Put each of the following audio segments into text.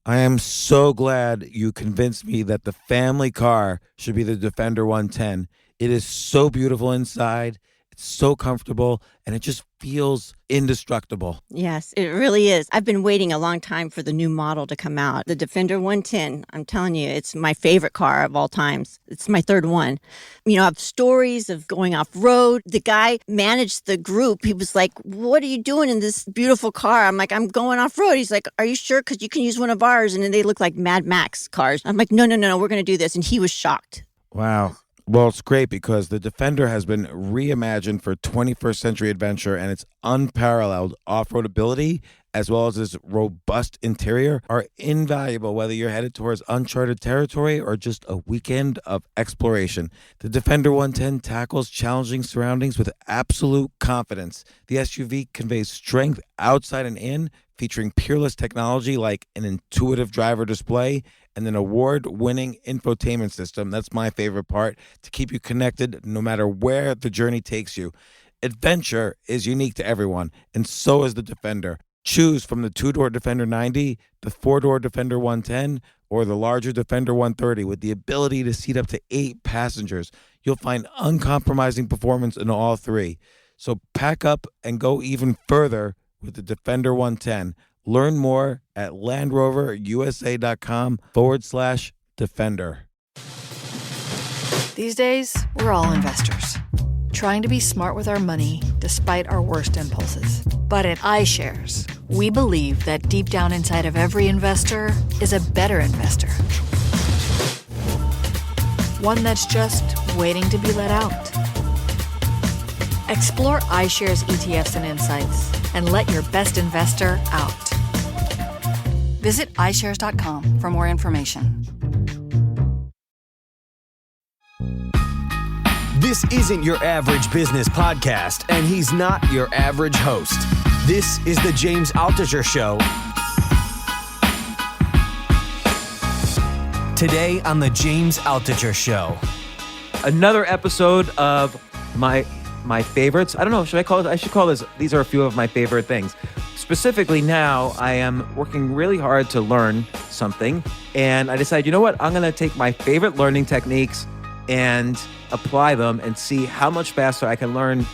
I am so glad you convinced me that the family car should be the Defender 110. It is so beautiful inside, it's so comfortable, and it just feels indestructible. Yes, it really is. I've been waiting a long time for the new model to come out. The Defender 110, I'm telling you, it's my favorite car of all times. It's my third one. You know, I have stories of going off road. The guy managed the group. He was like, "What are you doing in this beautiful car?" I'm like, "I'm going off road." He's like, "Are you sure? Because you can use one of ours." And then they look like Mad Max cars. I'm like, "No, no, no, no, we're going to do this." And he was shocked. Wow. Well, it's great because the Defender has been reimagined for 21st century adventure, and its unparalleled off-road ability as well as its robust interior are invaluable whether you're headed towards uncharted territory or just a weekend of exploration. The Defender 110 tackles challenging surroundings with absolute confidence. The SUV conveys strength outside and in, featuring peerless technology like an intuitive driver display and an award-winning infotainment system. That's my favorite part, to keep you connected no matter where the journey takes you. Adventure is unique to everyone, and so is the Defender. Choose from the two-door Defender 90, the four-door Defender 110, or the larger Defender 130 with the ability to seat up to 8 passengers. You'll find uncompromising performance in all three. So pack up and go even further with the Defender 110. Learn more at LandRoverUSA.com/Defender. These days, we're all investors, trying to be smart with our money despite our worst impulses. But at iShares, we believe that deep down inside of every investor is a better investor. One that's just waiting to be let out. Explore iShares ETFs and insights and let your best investor out. Visit iShares.com for more information. This isn't your average business podcast, and he's not your average host. This is the James Altucher Show. Today on the James Altucher Show. Another episode of my favorites. I don't know, should I call it? I should call this, these are a few of my favorite things. Specifically now, I am working really hard to learn something, and I decided, you know what? I'm going to take my favorite learning techniques and apply them and see how much faster I can learn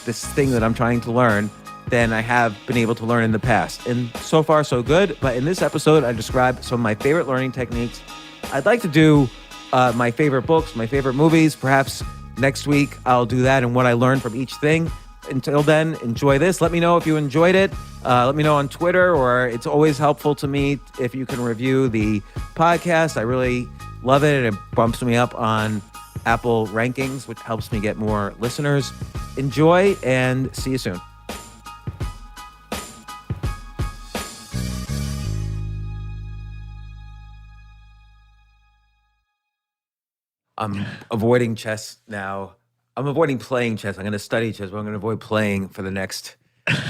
this thing that I'm trying to learn than I have been able to learn in the past. And so far, so good. But in this episode, I describe some of my favorite learning techniques. I'd like to do my favorite books, my favorite movies. Perhaps next week, I'll do that and what I learned from each thing. Until then, enjoy this. Let me know if you enjoyed it. Let me know on Twitter, or it's always helpful to me if you can review the podcast. I really love it, and it bumps me up on Apple rankings, which helps me get more listeners. Enjoy, and see you soon. I'm avoiding chess now. I'm avoiding playing chess. I'm going to study chess, but I'm going to avoid playing for the next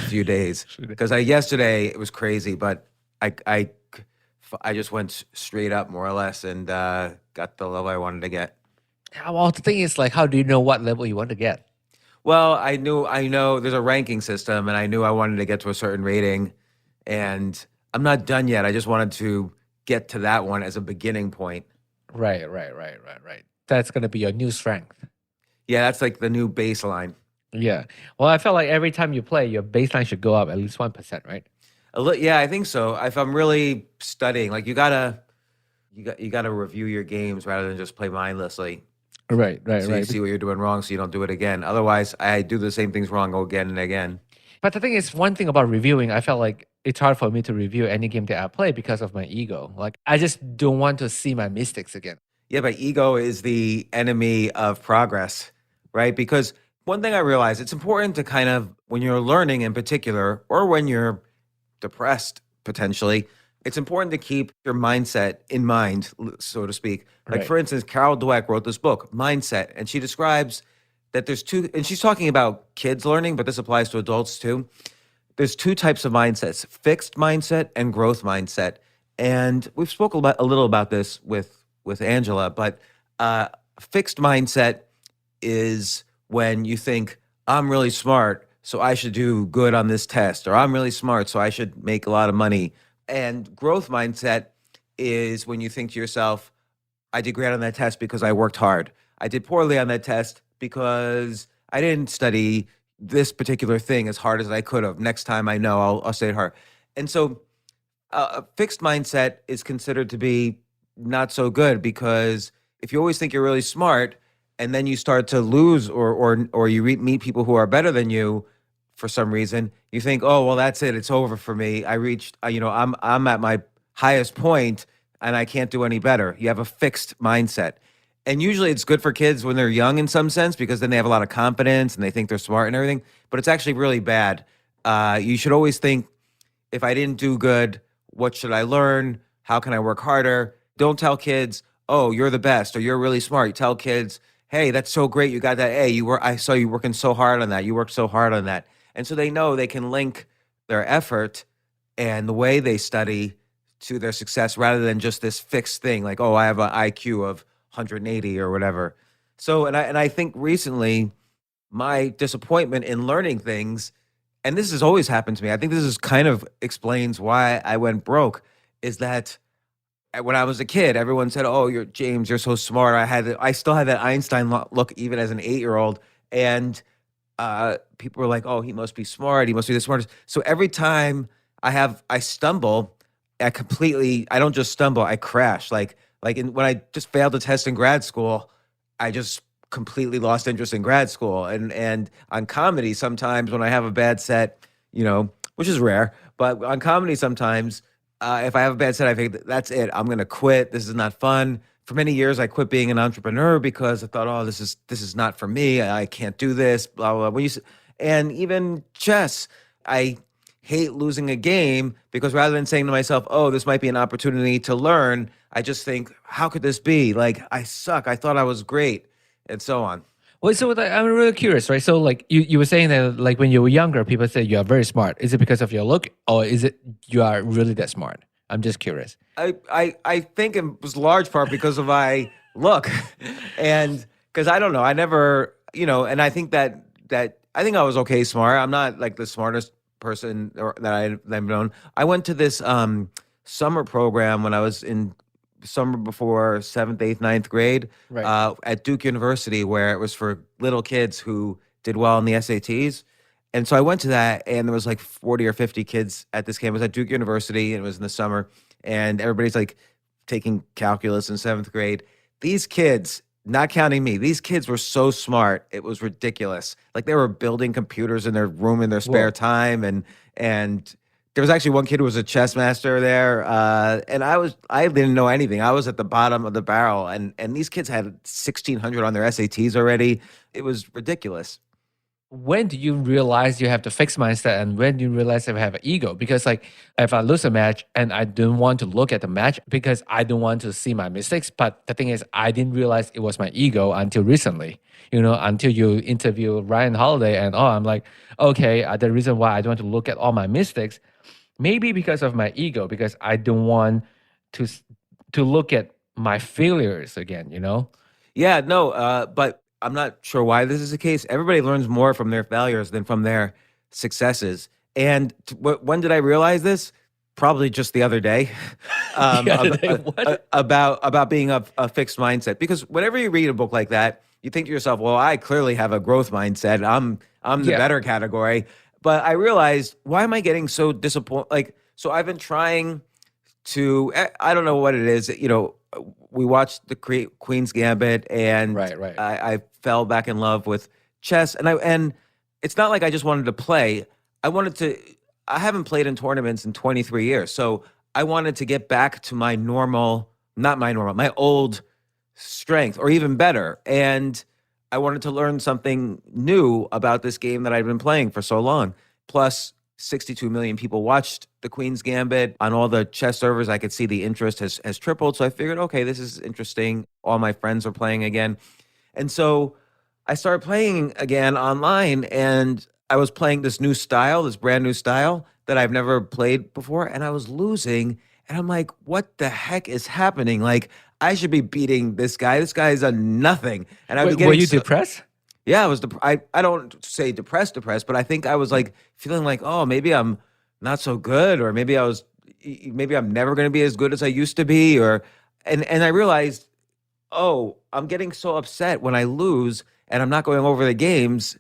few days. Because yesterday it was crazy, but I just went straight up more or less and got the level I wanted to get. Well, the thing is, like, how do you know what level you want to get? Well, I know there's a ranking system, and I knew I wanted to get to a certain rating, and I'm not done yet. I just wanted to get to that one as a beginning point. Right. That's going to be your new strength. Yeah, that's like the new baseline. Yeah. Well, I felt like every time you play, your baseline should go up at least 1%, right? Yeah, I think so. If I'm really studying, like you gotta review your games rather than just play mindlessly. Right. So you see what you're doing wrong, so you don't do it again. Otherwise, I do the same things wrong again and again. But the thing is, one thing about reviewing, I felt like it's hard for me to review any game that I play because of my ego. Like, I just don't want to see my mistakes again. Yeah, but ego is the enemy of progress, right? Because one thing I realized, it's important to kind of, when you're learning in particular, or when you're depressed potentially, it's important to keep your mindset in mind, so to speak. Like, Right. for instance, Carol Dweck wrote this book, Mindset, and she describes that there's two, and she's talking about kids learning, but this applies to adults too. There's two types of mindsets, fixed mindset and growth mindset. And we've spoken a little about this with Angela, but fixed mindset is when you think, I'm really smart, so I should do good on this test, or I'm really smart, so I should make a lot of money. And growth mindset is when you think to yourself, I did great on that test because I worked hard. I did poorly on that test because I didn't study this particular thing as hard as I could have. Next time I know I'll study hard. And so a fixed mindset is considered to be not so good because if you always think you're really smart and then you start to lose or you meet people who are better than you for some reason, you think, oh, well, that's it. It's over for me. I reached, I'm at my highest point and I can't do any better. You have a fixed mindset. And usually it's good for kids when they're young in some sense because then they have a lot of confidence and they think they're smart and everything. But it's actually really bad. You should always think, if I didn't do good, what should I learn? How can I work harder? Don't tell kids, oh, you're the best or you're really smart. You tell kids, hey, that's so great. You got that A. I saw you working so hard on that. You worked so hard on that. And so they know they can link their effort and the way they study to their success rather than just this fixed thing like, oh, I have an IQ of 180 or whatever. So, and I think recently my disappointment in learning things, and this has always happened to me, I think this is kind of explains why I went broke, is that when I was a kid, everyone said, oh, James, you're so smart. I still had that Einstein look even as an 8-year-old. And people were like, oh, he must be smart. He must be the smartest. So every time I stumble, I don't just stumble, I crash. Like when I just failed a test in grad school, I just completely lost interest in grad school. And on comedy, sometimes when I have a bad set, which is rare, but on comedy sometimes, if I have a bad set, I think that's it. I'm going to quit. This is not fun. For many years, I quit being an entrepreneur because I thought, oh, this is not for me. I can't do this, blah, blah. And even chess, I hate losing a game because rather than saying to myself, oh, this might be an opportunity to learn, I just think, how could this be? Like, I suck. I thought I was great, and so on. Well, so I'm really curious, right? So like you were saying that like when you were younger, people said you are very smart. Is it because of your look or is it you are really that smart? I'm just curious. I think it was large part because of my look and because I don't know, I never, and I think that I think I was okay smart. I'm not like the smartest person that I've known. I went to this summer program when I was in summer before 7th, 8th, 9th grade at Duke University where it was for little kids who did well in the SATs. And so I went to that and there was like 40 or 50 kids at this campus at Duke University and it was in the summer and everybody's like taking calculus in 7th grade. These kids, not counting me, these kids were so smart. It was ridiculous. Like they were building computers in their room in their spare time and there was actually one kid who was a chess master there, and I didn't know anything. I was at the bottom of the barrel, and these kids had 1,600 on their SATs already. It was ridiculous. When do you realize you have the fixed mindset and when do you realize you have an ego? Because like if I lose a match and I don't want to look at the match because I don't want to see my mistakes, but the thing is I didn't realize it was my ego until recently, until you interview Ryan Holiday and I'm like, okay, the reason why I don't want to look at all my mistakes, maybe because of my ego, because I don't want to look at my failures again, Yeah, no, but I'm not sure why this is the case. Everybody learns more from their failures than from their successes. And when did I realize this? Probably just the other day. About being a fixed mindset. Because whenever you read a book like that, you think to yourself, well, I clearly have a growth mindset. I'm the better category. But I realized, why am I getting so disappointed? Like, so I've been trying to, I don't know what it is. We watched the Queen's Gambit and I fell back in love with chess. And it's not like I just wanted to play. I haven't played in tournaments in 23 years. So I wanted to get back to my old strength or even better. And I wanted to learn something new about this game that I've been playing for so long. Plus, 62 million people watched the Queen's Gambit. On all the chess servers, I could see the interest has tripled. So I figured, okay, this is interesting. All my friends are playing again. And so I started playing again online, and I was playing this brand new style that I've never played before, and I was losing. And I'm like, what the heck is happening? Like, I should be beating this guy. This guy is a nothing. And were you depressed? Yeah, I was. I don't say depressed, but I think I was like feeling like, oh, maybe I'm not so good, or maybe I was, maybe I'm never going to be as good as I used to be, and I realized, oh, I'm getting so upset when I lose and I'm not going over the games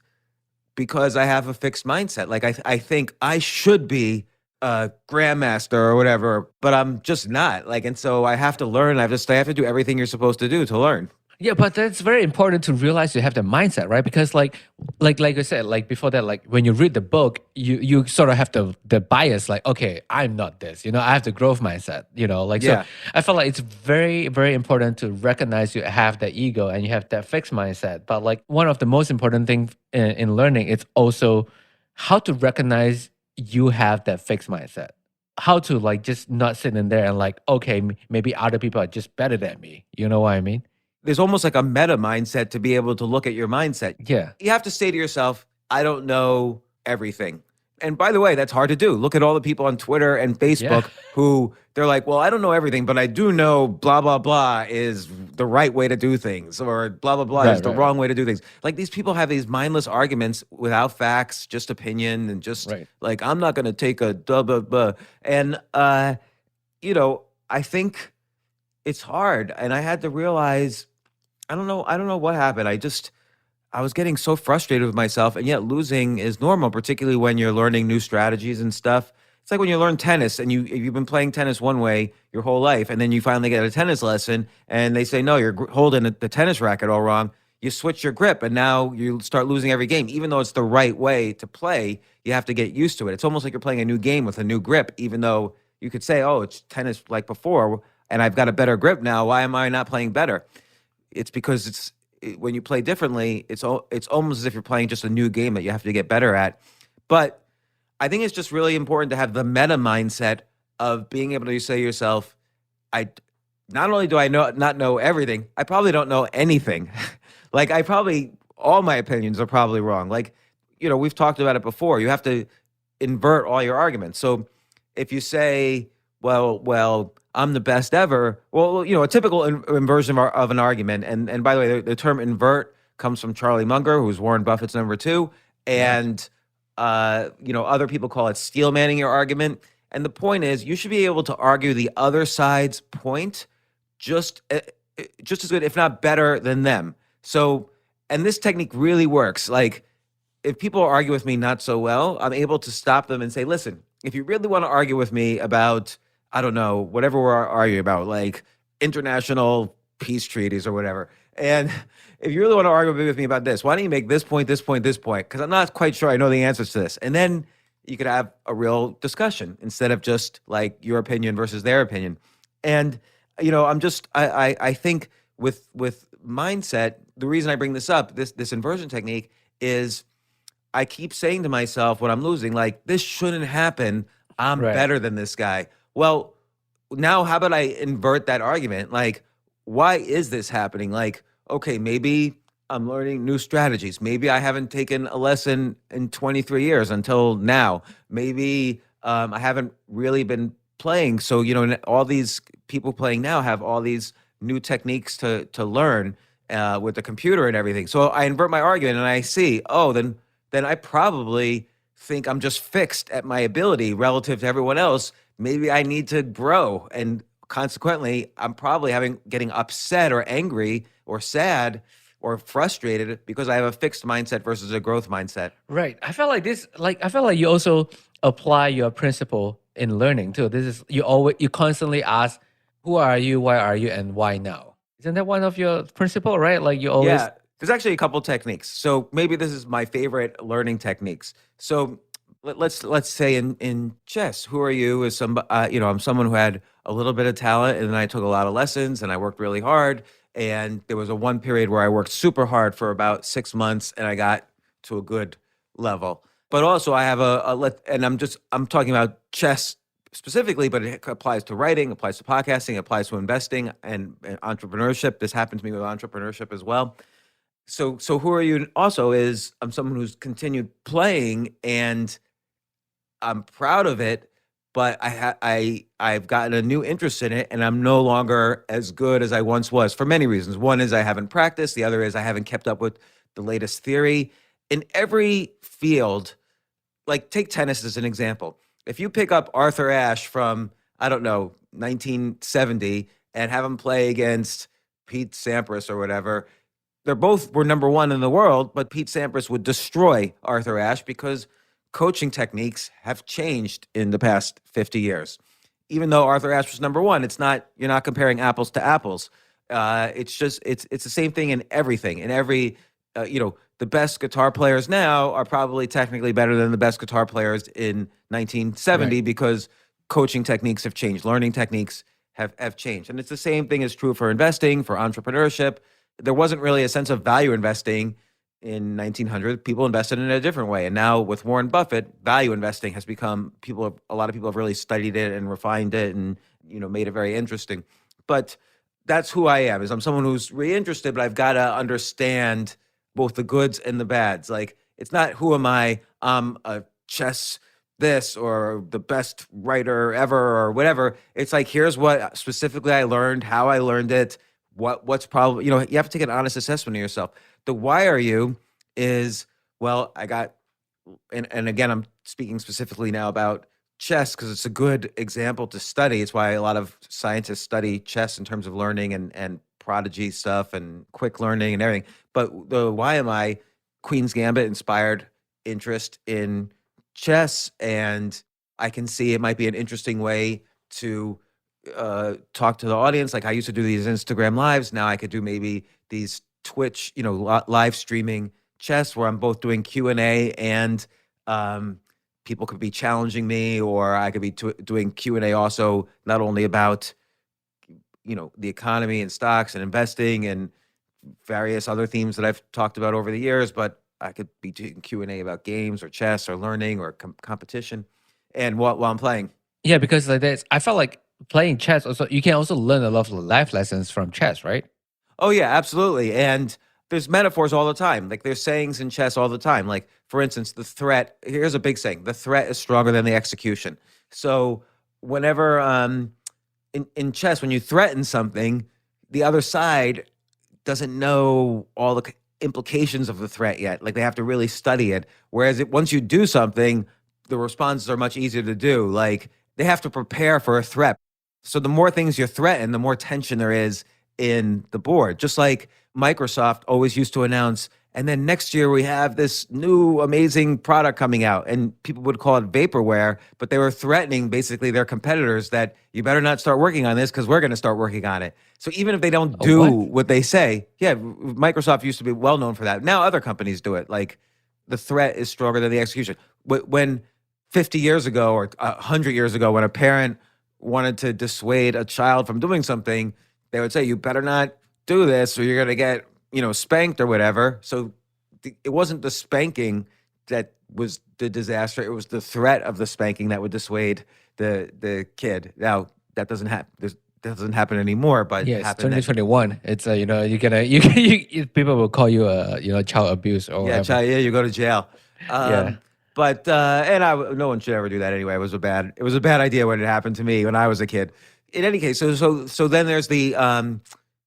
because I have a fixed mindset. Like I think I should be a grandmaster or whatever, but I'm just not. Like, and so I have to learn. I have to do everything you're supposed to do to learn. Yeah, but that's very important to realize you have the mindset, right? Because like I said, like before that, like when you read the book, you sort of have the bias, like, okay, I'm not this, I have the growth mindset, like Yeah. so I feel like it's very, very important to recognize you have that ego and you have that fixed mindset. But like one of the most important things in learning is also how to recognize you have that fixed mindset. How to like just not sit in there and like, okay, maybe other people are just better than me. You know what I mean? There's almost like a meta mindset to be able to look at your mindset. Yeah. You have to say to yourself, I don't know everything. And by the way, that's hard to do. Look at all the people on Twitter and Facebook who they're like, well, I don't know everything, but I do know blah, blah, blah is the right way to do things, or blah, blah, blah is the wrong way to do things. Like these people have these mindless arguments without facts, just opinion, and just like, I'm not going to take a blah, blah, blah. And, I think it's hard. And I had to realize, I don't know what happened. I was getting so frustrated with myself, and yet losing is normal, particularly when you're learning new strategies and stuff. It's like when you learn tennis and you've been playing tennis one way your whole life, and then you finally get a tennis lesson and they say, no, you're holding the tennis racket all wrong. You switch your grip and now you start losing every game. Even though it's the right way to play, you have to get used to it. It's almost like you're playing a new game with a new grip, even though you could say, oh, it's tennis like before and I've got a better grip now. Why am I not playing better? It's because when you play differently, it's almost as if you're playing just a new game that you have to get better at. But I think it's just really important to have the meta mindset of being able to say to yourself, not only do I not know everything, I probably don't know anything. Like all my opinions are probably wrong. Like, we've talked about it before. You have to invert all your arguments. So if you say, well, I'm the best ever. Well, a typical inversion of an argument. And by the way, the term invert comes from Charlie Munger, who's Warren Buffett's number 2. And, other people call it steel manning your argument. And the point is, you should be able to argue the other side's point just as good, if not better than them. So, and this technique really works. Like, if people argue with me not so well, I'm able to stop them and say, listen, if you really want to argue with me about, I don't know, whatever we're arguing about, like international peace treaties or whatever. And if you really want to argue with me about this, why don't you make this point, this point, this point? Because I'm not quite sure I know the answers to this. And then you could have a real discussion instead of just like your opinion versus their opinion. And, I think with mindset, the reason I bring this up, this inversion technique, is I keep saying to myself when I'm losing, like, this shouldn't happen. I'm better than this guy. Well, now how about I invert that argument? Like, why is this happening? Like, okay, maybe I'm learning new strategies. Maybe I haven't taken a lesson in 23 years until now. Maybe I haven't really been playing. So, all these people playing now have all these new techniques to learn with the computer and everything. So I invert my argument and I see, oh, then I probably think I'm just fixed at my ability relative to everyone else. Maybe I need to grow. And consequently, I'm probably getting upset or angry or sad or frustrated because I have a fixed mindset versus a growth mindset. Right. I felt like this, I felt like you also apply your principle in learning too. This is, you constantly ask, who are you, why are you, and why now? Isn't that one of your principle, right? Like you always... Yeah, there's actually a couple techniques. So maybe this is my favorite learning techniques. So let's say in chess, who are you? As I'm someone who had a little bit of talent, and then I took a lot of lessons, and I worked really hard. And there was a one period where I worked super hard for about 6 months, and I got to a good level. But also, I have and I'm talking about chess specifically, but it applies to writing, applies to podcasting, applies to investing and entrepreneurship. This happened to me with entrepreneurship as well. So who are you? Also, is I'm someone who's continued playing, and I'm proud of it. But I've gotten a new interest in it, and I'm no longer as good as I once was for many reasons. One is I haven't practiced. The other is I haven't kept up with the latest theory. In every field, like take tennis as an example. If you pick up Arthur Ashe from, I don't know, 1970 and have him play against Pete Sampras or whatever, they're both were number one in the world, but Pete Sampras would destroy Arthur Ashe because coaching techniques have changed in the past 50 years. Even though Arthur Ashe was number one, you're not comparing apples to apples. It's the same thing in everything. In every, the best guitar players now are probably technically better than the best guitar players in 1970 Right. because coaching techniques have changed, learning techniques have changed. And it's the same thing is true for investing, for entrepreneurship. There wasn't really a sense of value investing in 1900. People invested in a different way. And now with Warren Buffett, value investing has become a lot of people have really studied it and refined it and, made it very interesting. But that's who I am, is I'm someone who's really interested, but I've got to understand both the goods and the bads. Like, it's not who am I? I'm a chess this or the best writer ever or whatever. It's like, here's what specifically I learned, how I learned it, what's probably, you have to take an honest assessment of yourself. The why are you is, well, I got, and again, I'm speaking specifically now about chess because it's a good example to study. It's why a lot of scientists study chess in terms of learning and prodigy stuff and quick learning and everything. But the why am I, Queen's Gambit inspired interest in chess, and I can see it might be an interesting way to talk to the audience. Like I used to do these Instagram lives. Now I could do maybe these Twitch, live streaming chess where I'm both doing Q&A and people could be challenging me, or I could be doing Q&A also, not only about, the economy and stocks and investing and various other themes that I've talked about over the years, but I could be doing Q&A about games or chess or learning or competition and while I'm playing. Yeah, because like this, I felt like playing chess also, you can also learn a lot of life lessons from chess, right? Oh yeah, absolutely. And there's metaphors all the time. Like there's sayings in chess all the time. Like for instance, here's a big saying, the threat is stronger than the execution. So whenever in chess, when you threaten something, the other side doesn't know all the implications of the threat yet. Like they have to really study it. Whereas once you do something, the responses are much easier to do. Like they have to prepare for a threat. So the more things you threaten, the more tension there is in the board. Just like Microsoft always used to announce, and then next year we have this new amazing product coming out, and people would call it vaporware, but they were threatening basically their competitors that you better not start working on this because we're going to start working on it. So even if they don't do what they say, yeah, Microsoft used to be well known for that. Now other companies do it. Like the threat is stronger than the execution. When 50 years ago or 100 years ago, when a parent wanted to dissuade a child from doing something, they would say, you better not do this or you're going to get, spanked or whatever. So it wasn't the spanking that was the disaster. It was the threat of the spanking that would dissuade the kid. Now that doesn't happen. That doesn't happen anymore, but Yes, happened 2021. It's people will call you child abuse or whatever. you go to jail. Yeah. But no one should ever do that anyway. It was a bad idea when it happened to me when I was a kid. In any case, so then there's the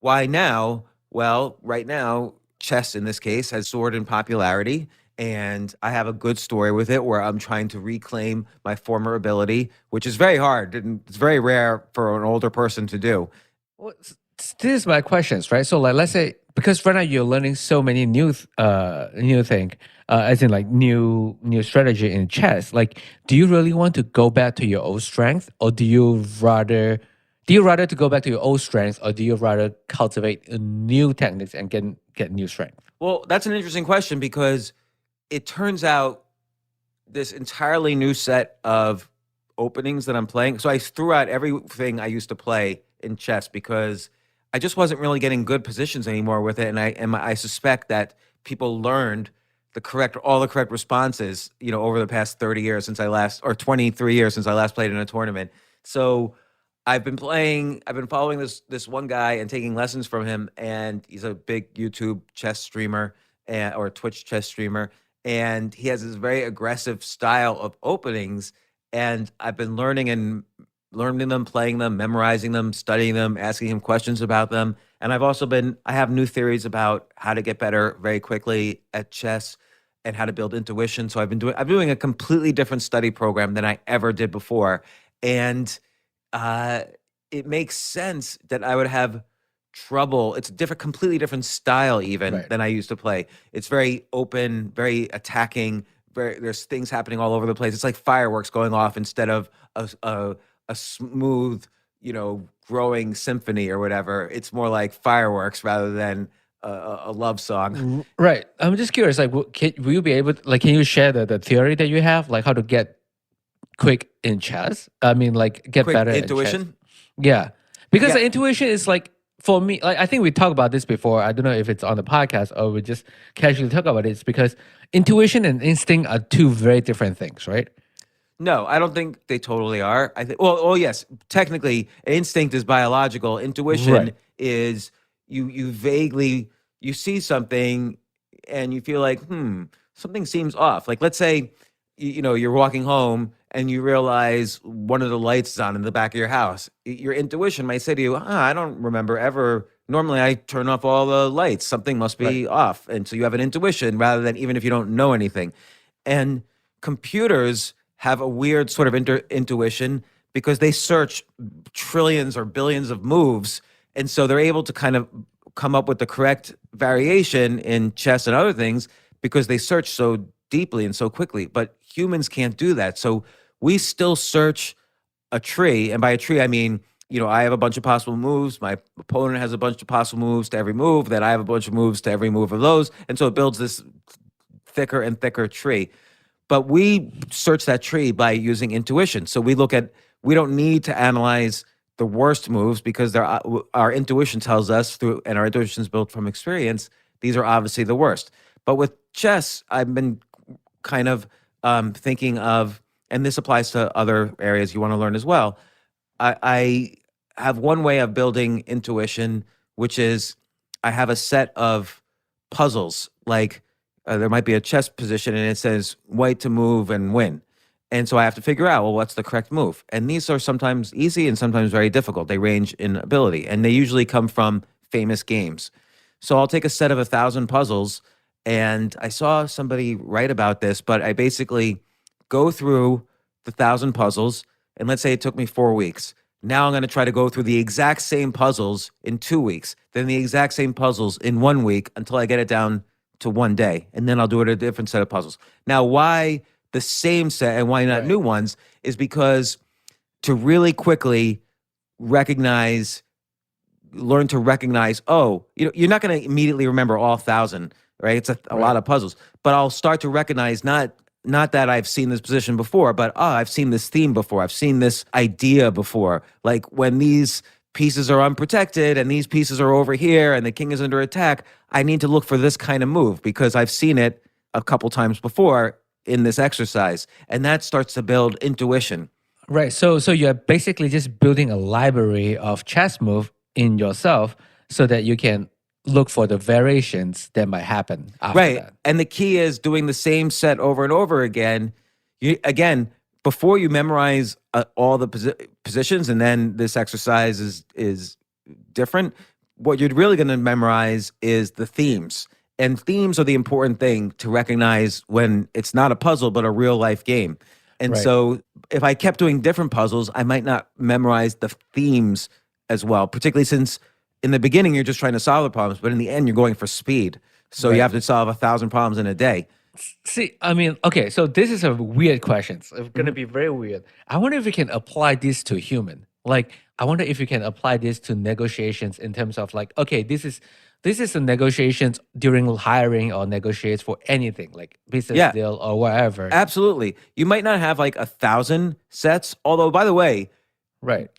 why now? Well, right now, chess in this case has soared in popularity, and I have a good story with it where I'm trying to reclaim my former ability, which is very hard and it's very rare for an older person to do. Well, this is my questions, right? So like, let's say, because right now you're learning so many new thing, as in like new strategy in chess. Like, do you really want to go back to your old strength, or do you rather to go back to your old strength, or do you rather cultivate new techniques and get new strength? Well, that's an interesting question because it turns out this entirely new set of openings that I'm playing. So I threw out everything I used to play in chess because I just wasn't really getting good positions anymore with it, and I suspect that people learned all the correct responses, over the past 30 years since I last, or 23 years since I last played in a tournament. So I've been following this one guy and taking lessons from him, and he's a big YouTube chess streamer or Twitch chess streamer, and he has this very aggressive style of openings, and I've been learning them, playing them, memorizing them, studying them, asking him questions about them. And I have new theories about how to get better very quickly at chess and how to build intuition. So I'm doing a completely different study program than I ever did before. And it makes sense that I would have trouble. It's a completely different style even Right. than I used to play. It's very open, very attacking. There's things happening all over the place. It's like fireworks going off instead of a smooth, growing symphony or whatever. It's more like fireworks rather than a love song. Right. I'm just curious. Like, will you be able to, like, can you share the theory that you have, like how to get quick in chess? I mean, like get Quick better at chess. intuition. Yeah, because Yeah. the intuition is like for me. Like I think we talked about this before. I don't know if it's on the podcast or we just casually talk about it. It's because intuition and instinct are two very different things, right? No, I don't think they totally are. I think, well, yes, technically, instinct is biological. Intuition Right. is you vaguely you see something and you feel like, something seems off. Like, let's say, you're walking home and you realize one of the lights is on in the back of your house. Your intuition might say to you, I don't remember ever. Normally, I turn off all the lights. Something must be off, and so you have an intuition rather than even if you don't know anything. And computers have a weird sort of intuition because they search trillions or billions of moves. And so they're able to kind of come up with the correct variation in chess and other things because they search so deeply and so quickly. But humans can't do that. So we still search a tree. And by a tree, I mean, I have a bunch of possible moves. My opponent has a bunch of possible moves to every move. Then I have a bunch of moves to every move of those. And so it builds this thicker and thicker tree. But we search that tree by using intuition. So we don't need to analyze the worst moves because our intuition tells us and our intuition is built from experience, these are obviously the worst. But with chess, I've been kind of thinking of, and this applies to other areas you want to learn as well. I have one way of building intuition, which is I have a set of puzzles. Like there might be a chess position and it says white to move and win. And so I have to figure out, well, what's the correct move? And these are sometimes easy and sometimes very difficult. They range in ability, and they usually come from famous games. So I'll take a set of 1,000 puzzles, and I saw somebody write about this, but I basically go through the 1,000 puzzles, and let's say it took me 4 weeks. Now I'm going to try to go through the exact same puzzles in 2 weeks, then the exact same puzzles in 1 week until I get it down to 1 day, and then I'll do it a different set of puzzles. Now, why the same set and why not new ones is because to really quickly learn to recognize, you're not going to immediately remember all 1,000, right? It's a lot of puzzles, but I'll start to recognize not that I've seen this position before, but I've seen this theme before. I've seen this idea before. Like when these pieces are unprotected and these pieces are over here and the king is under attack, I need to look for this kind of move because I've seen it a couple times before in this exercise, and that starts to build intuition. Right. So you're basically just building a library of chess move in yourself so that you can look for the variations that might happen after that. And the key is doing the same set over and over again. Before you memorize all the positions, and then this exercise is different, what you're really going to memorize is the themes. And themes are the important thing to recognize when it's not a puzzle, but a real life game. And so if I kept doing different puzzles, I might not memorize the themes as well, particularly since in the beginning, you're just trying to solve the problems, but in the end, you're going for speed. So you have to solve 1,000 problems in a day. See, I mean, okay, so this is a weird question. It's going to be very weird. I wonder if we can apply this to human. Like, I wonder if you can apply this to negotiations in terms of like, okay, this is the negotiations during hiring or negotiates for anything like business deal or whatever. Absolutely. You might not have like 1,000 sets. Although, by the way,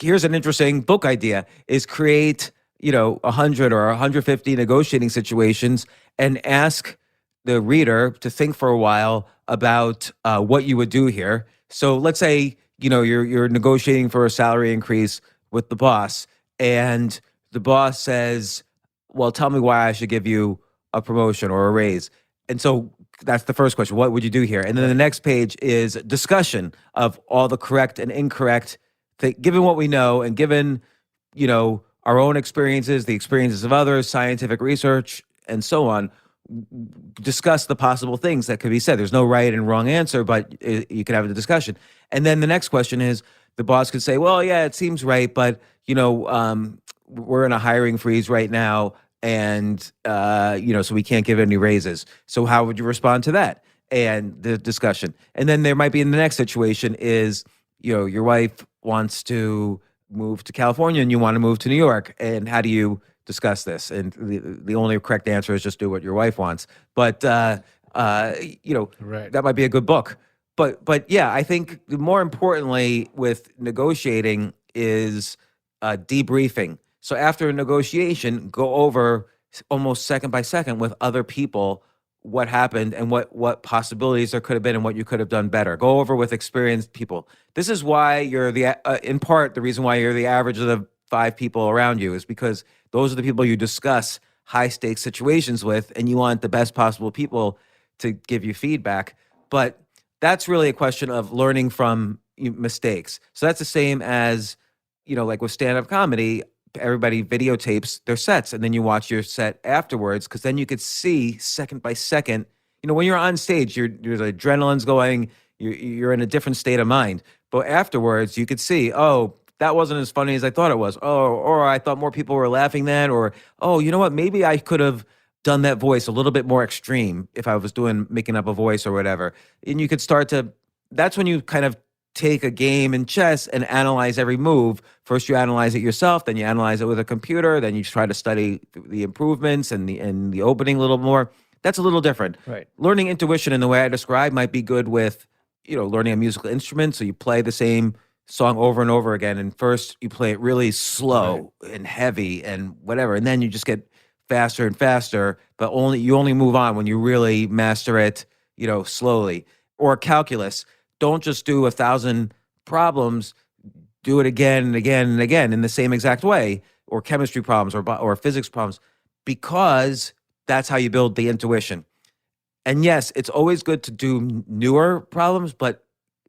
here's an interesting book idea: is create 100 or 150 negotiating situations and ask the reader to think for a while about what you would do here. So let's say you're negotiating for a salary increase with the boss, and the boss says, well, tell me why I should give you a promotion or a raise. And so that's the first question. What would you do here? And then the next page is discussion of all the correct and incorrect given what we know and given, our own experiences, the experiences of others, scientific research, and so on. Discuss the possible things that could be said. There's no right and wrong answer, but you could have a discussion. And then the next question is, the boss could say, well, yeah, it seems right, but we're in a hiring freeze right now, and so we can't give any raises. So how would you respond to that? And the discussion. And then there might be in the next situation is, your wife wants to move to California and you want to move to New York. And how do you discuss this? And the only correct answer is just do what your wife wants. But, Right. that might be a good book. But yeah, I think more importantly with negotiating is debriefing. So after a negotiation, go over almost second by second with other people what happened and what possibilities there could have been and what you could have done better. Go over with experienced people. This is why you're in part, the reason why you're the average of the 5 people around you is because those are the people you discuss high stakes situations with, and you want the best possible people to give you feedback. But that's really a question of learning from mistakes. So that's the same as, like with stand-up comedy, everybody videotapes their sets and then you watch your set afterwards because then you could see second by second. When you're on stage, your adrenaline's going, you're in a different state of mind. But afterwards, you could see, oh, that wasn't as funny as I thought it was. Oh, or I thought more people were laughing then. Or, oh, you know what? Maybe I could have done that voice a little bit more extreme if I was making up a voice or whatever. And you could that's when you kind of take a game in chess and analyze every move. First, you analyze it yourself, then you analyze it with a computer, then you try to study the improvements and the opening a little more. That's a little different. Right. Learning intuition in the way I described might be good with, learning a musical instrument. So you play the same song over and over again, and first you play it really slow and heavy and whatever, and then you just get faster and faster. But you only move on when you really master it, slowly. Or calculus. Don't just do 1,000 problems, do it again and again and again in the same exact way, or chemistry problems or physics problems, because that's how you build the intuition. And yes, it's always good to do newer problems, but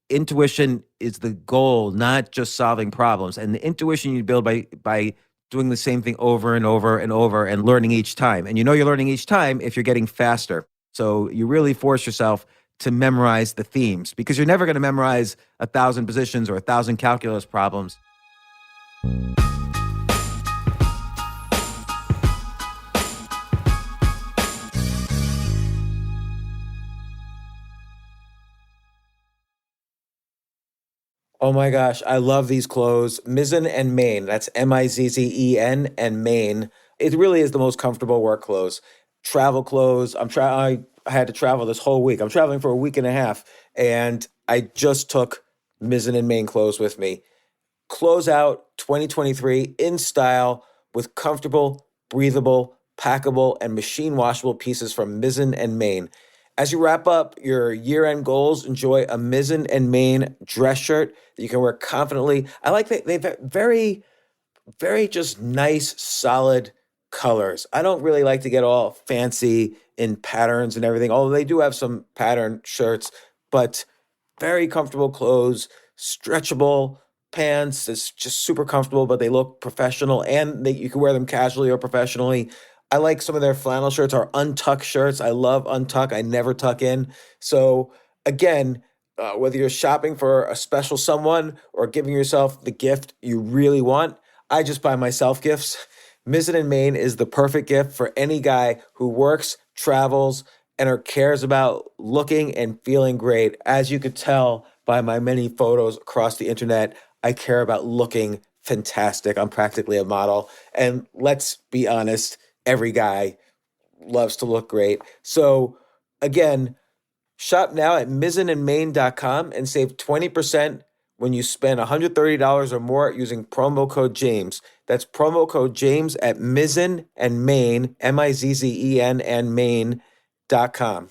intuition is the goal, not just solving problems. And the intuition you build by doing the same thing over and over and over and learning each time. And you're learning each time if you're getting faster. So you really force yourself to memorize the themes because you're never going to memorize 1,000 positions or 1,000 calculus problems. Oh my gosh, I love these clothes. Mizzen and Main. That's Mizzen and Main. It really is the most comfortable work clothes. Travel clothes. I had to travel this whole week. I'm traveling for a week and a half, and I just took Mizzen and Main clothes with me. Close out 2023 in style with comfortable, breathable, packable, and machine washable pieces from Mizzen and Main. As you wrap up your year-end goals, enjoy a Mizzen and Main dress shirt that you can wear confidently. I like that they've very, very just nice, solid colors. I don't really like to get all fancy in patterns and everything, although they do have some pattern shirts, but very comfortable clothes, stretchable pants. It's just super comfortable, but they look professional and you can wear them casually or professionally. I like some of their flannel shirts or untuck shirts. I love untuck. I never tuck in. So again, whether you're shopping for a special someone or giving yourself the gift you really want, I just buy myself gifts. Mizzen and Main is the perfect gift for any guy who works, travels, and or cares about looking and feeling great. As you could tell by my many photos across the internet, I care about looking fantastic. I'm practically a model. And let's be honest, every guy loves to look great. So again, shop now at mizzenandmain.com and save 20% when you spend $130 or more using promo code James. That's promo code James at Mizzen and Main, Mizzen and Main.com.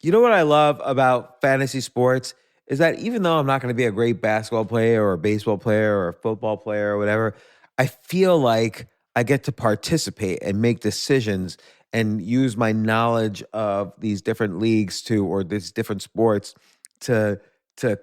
You know what I love about fantasy sports is that even though I'm not going to be a great basketball player or a baseball player or a football player or whatever, I feel like I get to participate and make decisions and use my knowledge of these different leagues or these different sports to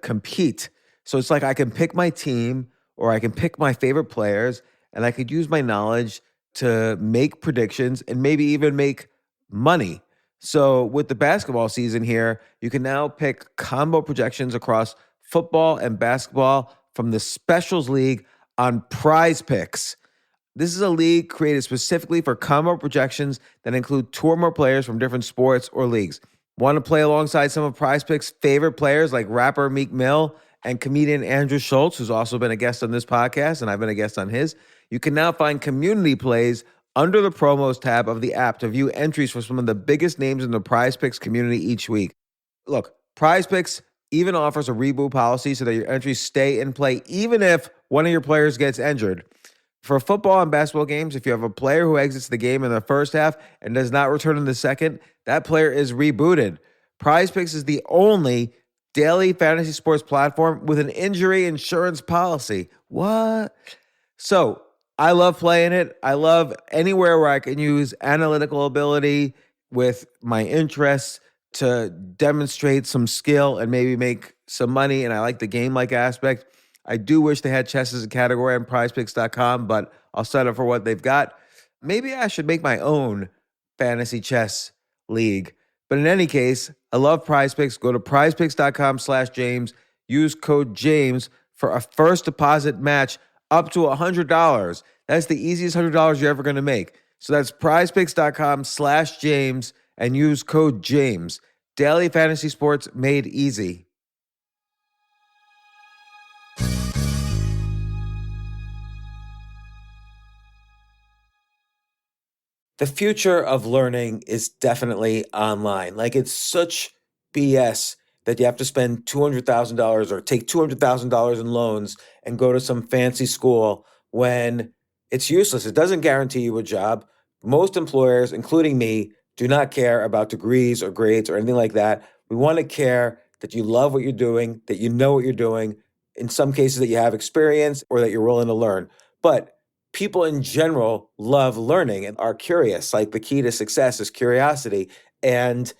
compete. So it's like I can pick my team or I can pick my favorite players and I could use my knowledge to make predictions and maybe even make money. So with the basketball season here, you can now pick combo projections across football and basketball from the Specials League on Prize Picks. This is a league created specifically for combo projections that include two or more players from different sports or leagues. Want to play alongside some of Prize Picks' favorite players like rapper Meek Mill and comedian Andrew Schultz, who's also been a guest on this podcast, and I've been a guest on his? You can now find community plays under the promos tab of the app to view entries for some of the biggest names in the Prize Picks community each week. Look, Prize Picks even offers a reboot policy so that your entries stay in play even if one of your players gets injured. For football and basketball games, if you have a player who exits the game in the first half and does not return in the second, that player is rebooted. Prize Picks is the only daily fantasy sports platform with an injury insurance policy. What? So I love playing it. I love anywhere where I can use analytical ability with my interests to demonstrate some skill and maybe make some money. And I like the game-like aspect. I do wish they had chess as a category on prizepicks.com, but I'll settle for what they've got. Maybe I should make my own fantasy chess league. But in any case, I love Prize Picks. Go to prizepicks.com/James. Use code James for a first deposit match up to $100. That's the easiest $100 you're ever going to make. So that's prizepicks.com/James and use code James. Daily fantasy sports made easy. The future of learning is definitely online. Like, it's such BS that you have to spend $200,000 or take $200,000 in loans and go to some fancy school when it's useless. It doesn't guarantee you a job. Most employers, including me, do not care about degrees or grades or anything like that. We want to care that you love what you're doing, that you know what you're doing, in some cases that you have experience or that you're willing to learn. But people in general love learning and are curious. Like, the key to success is curiosity. And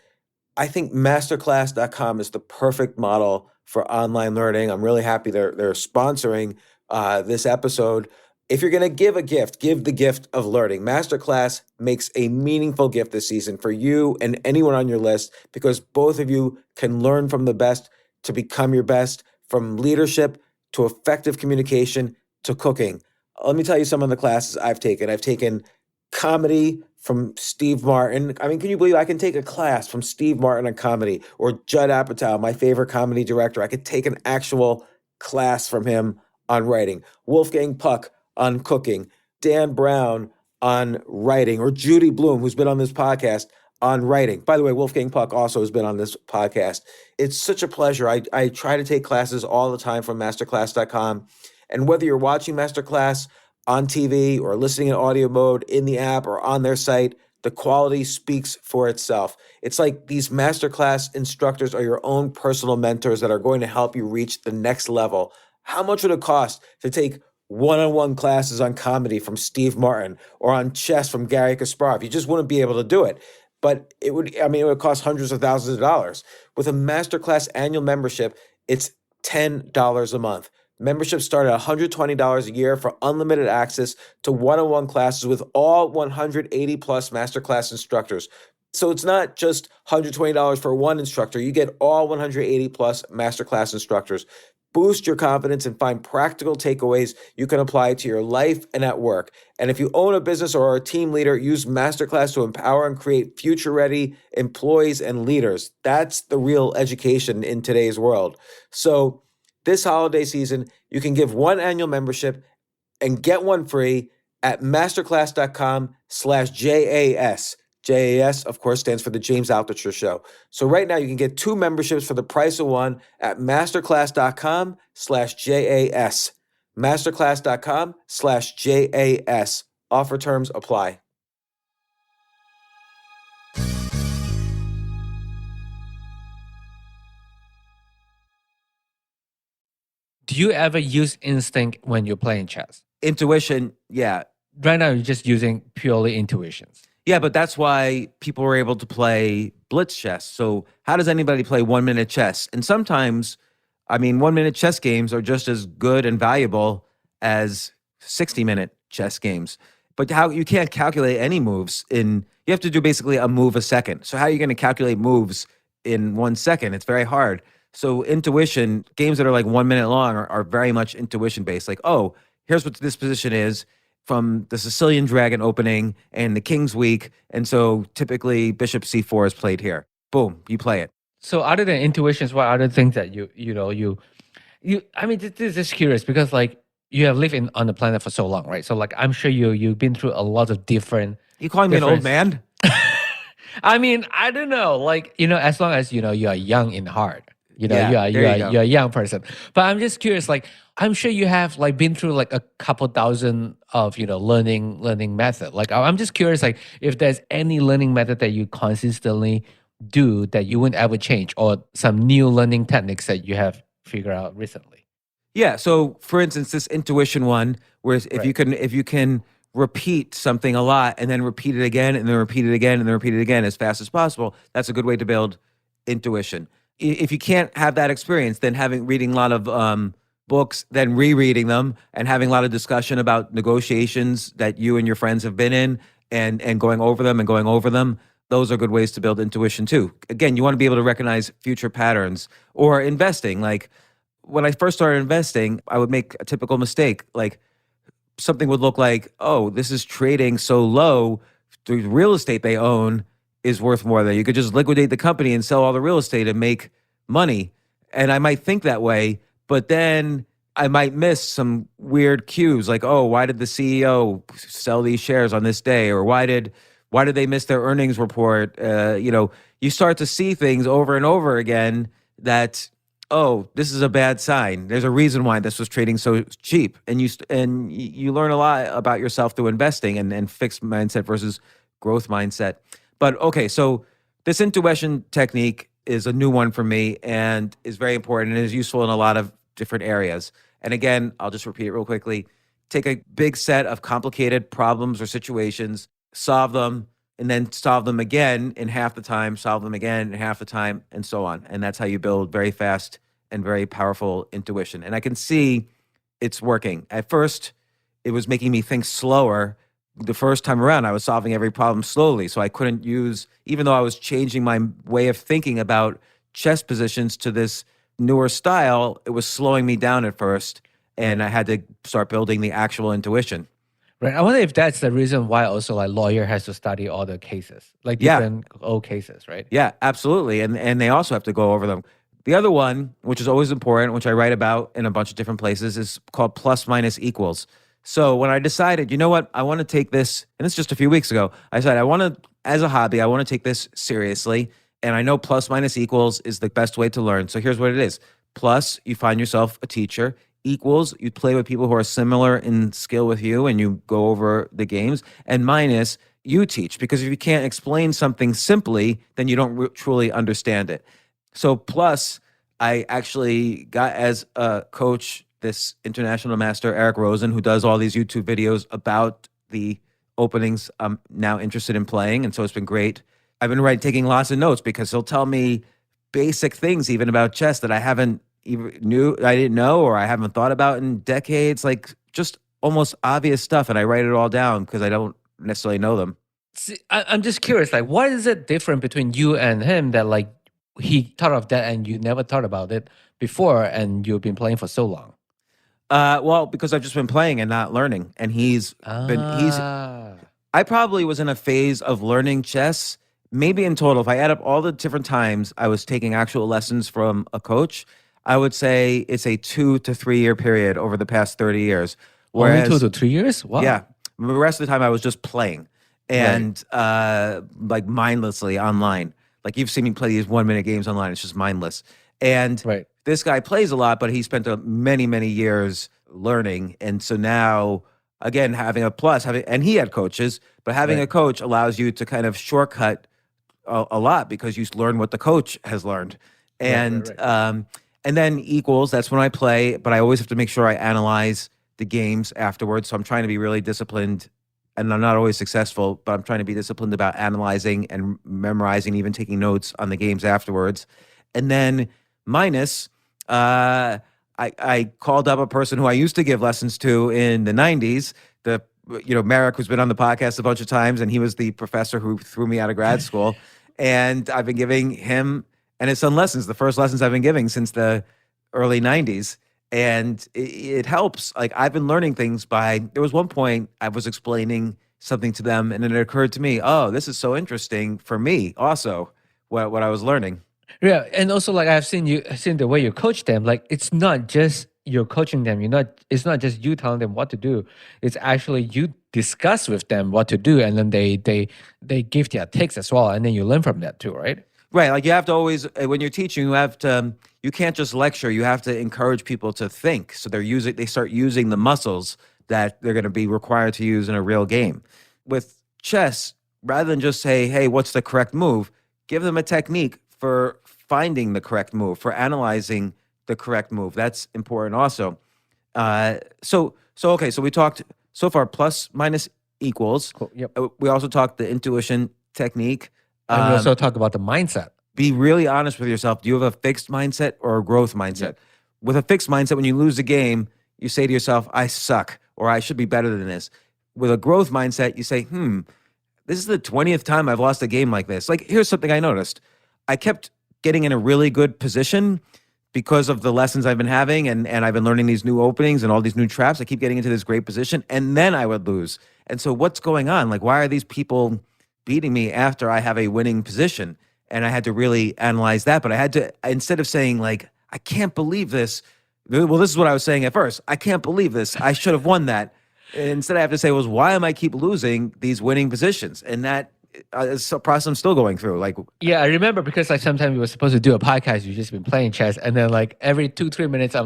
I think masterclass.com is the perfect model for online learning. I'm really happy they're sponsoring this episode. If you're going to give a gift, give the gift of learning. Masterclass makes a meaningful gift this season for you and anyone on your list, because both of you can learn from the best to become your best, from leadership to effective communication to cooking. Let me tell you some of the classes I've taken. I've taken comedy from Steve Martin. I mean, can you believe I can take a class from Steve Martin on comedy, or Judd Apatow, my favorite comedy director? I could take an actual class from him on writing. Wolfgang Puck on cooking. Dan Brown on writing, or Judy Bloom, who's been on this podcast, on writing. By the way, Wolfgang Puck also has been on this podcast. It's such a pleasure. I try to take classes all the time from masterclass.com. And whether you're watching Masterclass on TV or listening in audio mode in the app or on their site, the quality speaks for itself. It's like these Masterclass instructors are your own personal mentors that are going to help you reach the next level. How much would it cost to take one-on-one classes on comedy from Steve Martin or on chess from Gary Kasparov? You just wouldn't be able to do it. But it would cost hundreds of thousands of dollars. With a Masterclass annual membership, it's $10 a month. Memberships start at $120 a year for unlimited access to one-on-one classes with all 180 plus Masterclass instructors. So it's not just $120 for one instructor. You get all 180 plus Masterclass instructors. Boost your confidence and find practical takeaways you can apply to your life and at work. And if you own a business or are a team leader, use Masterclass to empower and create future-ready employees and leaders. That's the real education in today's world. So this holiday season, you can give one annual membership and get one free at masterclass.com/JAS. JAS, of course, stands for the James Altucher Show. So right now you can get two memberships for the price of one at masterclass.com/JAS. Masterclass.com/JAS. Offer terms apply. Do you ever use instinct when you're playing chess? Intuition, yeah. Right now, you're just using purely intuitions. Yeah, but that's why people were able to play blitz chess. So how does anybody play 1 minute chess? And sometimes, 1 minute chess games are just as good and valuable as 60-minute chess games. But how you can't calculate any moves you have to do basically a move a second. So how are you going to calculate moves in 1 second? It's very hard. So intuition, games that are like 1 minute long are very much intuition based. Like, oh, here's what this position is from the Sicilian Dragon opening and the King's Week. And so typically Bishop C4 is played here. Boom, you play it. So other than intuitions, what other things that you I mean, this is curious because like you have lived on the planet for so long, right? So like I'm sure you've been through a lot of different. You calling me an old different- man? I mean, I don't know, like as long as you are young in heart, Yeah, you're a young person. But I'm just curious, like I'm sure you have like been through like a couple thousand of learning method. Like I'm just curious, like if there's any learning method that you consistently do that you wouldn't ever change, or some new learning techniques that you have figured out recently. Yeah. So, for instance, this intuition one, where if you can repeat something a lot and then repeat it again and then repeat it again and then repeat it again as fast as possible, that's a good way to build intuition. If you can't have that experience, then reading a lot of books, then rereading them and having a lot of discussion about negotiations that you and your friends have been in and going over them. Those are good ways to build intuition too. Again, you want to be able to recognize future patterns. Or investing. Like when I first started investing, I would make a typical mistake. Like something would look like, oh, this is trading so low, the real estate they own is worth more than you could just liquidate the company and sell all the real estate and make money. And I might think that way, but then I might miss some weird cues like, oh, why did the CEO sell these shares on this day? Or why did they miss their earnings report? You start to see things over and over again that, oh, this is a bad sign. There's a reason why this was trading so cheap. And you learn a lot about yourself through investing and fixed mindset versus growth mindset. But okay, so this intuition technique is a new one for me and is very important and is useful in a lot of different areas. And again, I'll just repeat it real quickly. Take a big set of complicated problems or situations, solve them, and then solve them again in half the time, solve them again in half the time, and so on. And that's how you build very fast and very powerful intuition. And I can see it's working. At first, it was making me think slower. The first time around, I was solving every problem slowly. So I couldn't even though I was changing my way of thinking about chess positions to this newer style, it was slowing me down at first. And I had to start building the actual intuition. Right. I wonder if that's the reason why also like lawyer has to study all the cases, like different old cases, right? Yeah, absolutely. And they also have to go over them. The other one, which is always important, which I write about in a bunch of different places, is called plus minus equals. So when I decided, you know what, I want to take this, and it's just a few weeks ago, I said, as a hobby, I want to take this seriously. And I know plus minus equals is the best way to learn. So here's what it is. Plus, you find yourself a teacher. Equals, you play with people who are similar in skill with you and you go over the games. And minus, you teach. Because if you can't explain something simply, then you don't truly understand it. So plus, I actually got as a coach this international master, Eric Rosen, who does all these YouTube videos about the openings I'm now interested in playing. And so it's been great. I've been taking lots of notes because he'll tell me basic things even about chess that I didn't know or I haven't thought about in decades, like just almost obvious stuff. And I write it all down because I don't necessarily know them. See, I'm just curious, like what is it different between you and him that like he thought of that and you never thought about it before and you've been playing for so long? Well, because I've just been playing and not learning. And I probably was in a phase of learning chess, maybe in total, if I add up all the different times I was taking actual lessons from a coach, I would say it's a 2 to 3 year period over the past 30 years. Only 2 to 3 years? Wow. Yeah. The rest of the time I was just playing and like mindlessly online. Like you've seen me play these 1 minute games online. It's just mindless. And this guy plays a lot, but he spent many, many years learning. And so now, again, having a plus, and he had coaches, but having a coach allows you to kind of shortcut a lot because you learn what the coach has learned. And and then equals, that's when I play, but I always have to make sure I analyze the games afterwards. So I'm trying to be really disciplined, and I'm not always successful, but I'm trying to be disciplined about analyzing and memorizing, even taking notes on the games afterwards. And then minus, I called up a person who I used to give lessons to in the 90s, the Merrick, who's been on the podcast a bunch of times, and he was the professor who threw me out of grad school. And I've been giving him and his son lessons, the first lessons I've been giving since the early 90s. And it helps. Like, I've been learning things there was one point I was explaining something to them, and it occurred to me, oh, this is so interesting for me also, what I was learning. Yeah, and also like I've seen the way you coach them. Like it's not just you're coaching them. It's not just you telling them what to do. It's actually you discuss with them what to do, and then they give their takes as well, and then you learn from that too, right? Right. Like you have to always, when you're teaching, you can't just lecture. You have to encourage people to think. So they start using the muscles that they're going to be required to use in a real game. With chess, rather than just say, hey, what's the correct move? Give them a technique for finding the correct move, for analyzing the correct move. That's important also. So we talked so far plus, minus, equals. Cool. Yep. We also talked the intuition technique. And we also talk about the mindset. Be really honest with yourself. Do you have a fixed mindset or a growth mindset? Yep. With a fixed mindset, when you lose a game, you say to yourself, I suck, or I should be better than this. With a growth mindset, you say, this is the 20th time I've lost a game like this. Like, here's something I noticed. I kept getting in a really good position because of the lessons I've been having, and I've been learning these new openings and all these new traps. I keep getting into this great position, and then I would lose. And so what's going on? Like, why are these people beating me after I have a winning position? And I had to really analyze that. But I had to, instead of saying like, I can't believe this. Well, this is what I was saying at first. I can't believe this. I should have won that. Instead, I have to say, why am I keep losing these winning positions? And that is a process I'm still going through. Like, yeah, I remember because like sometimes we were supposed to do a podcast. You just been playing chess, and then like every 2-3 minutes, I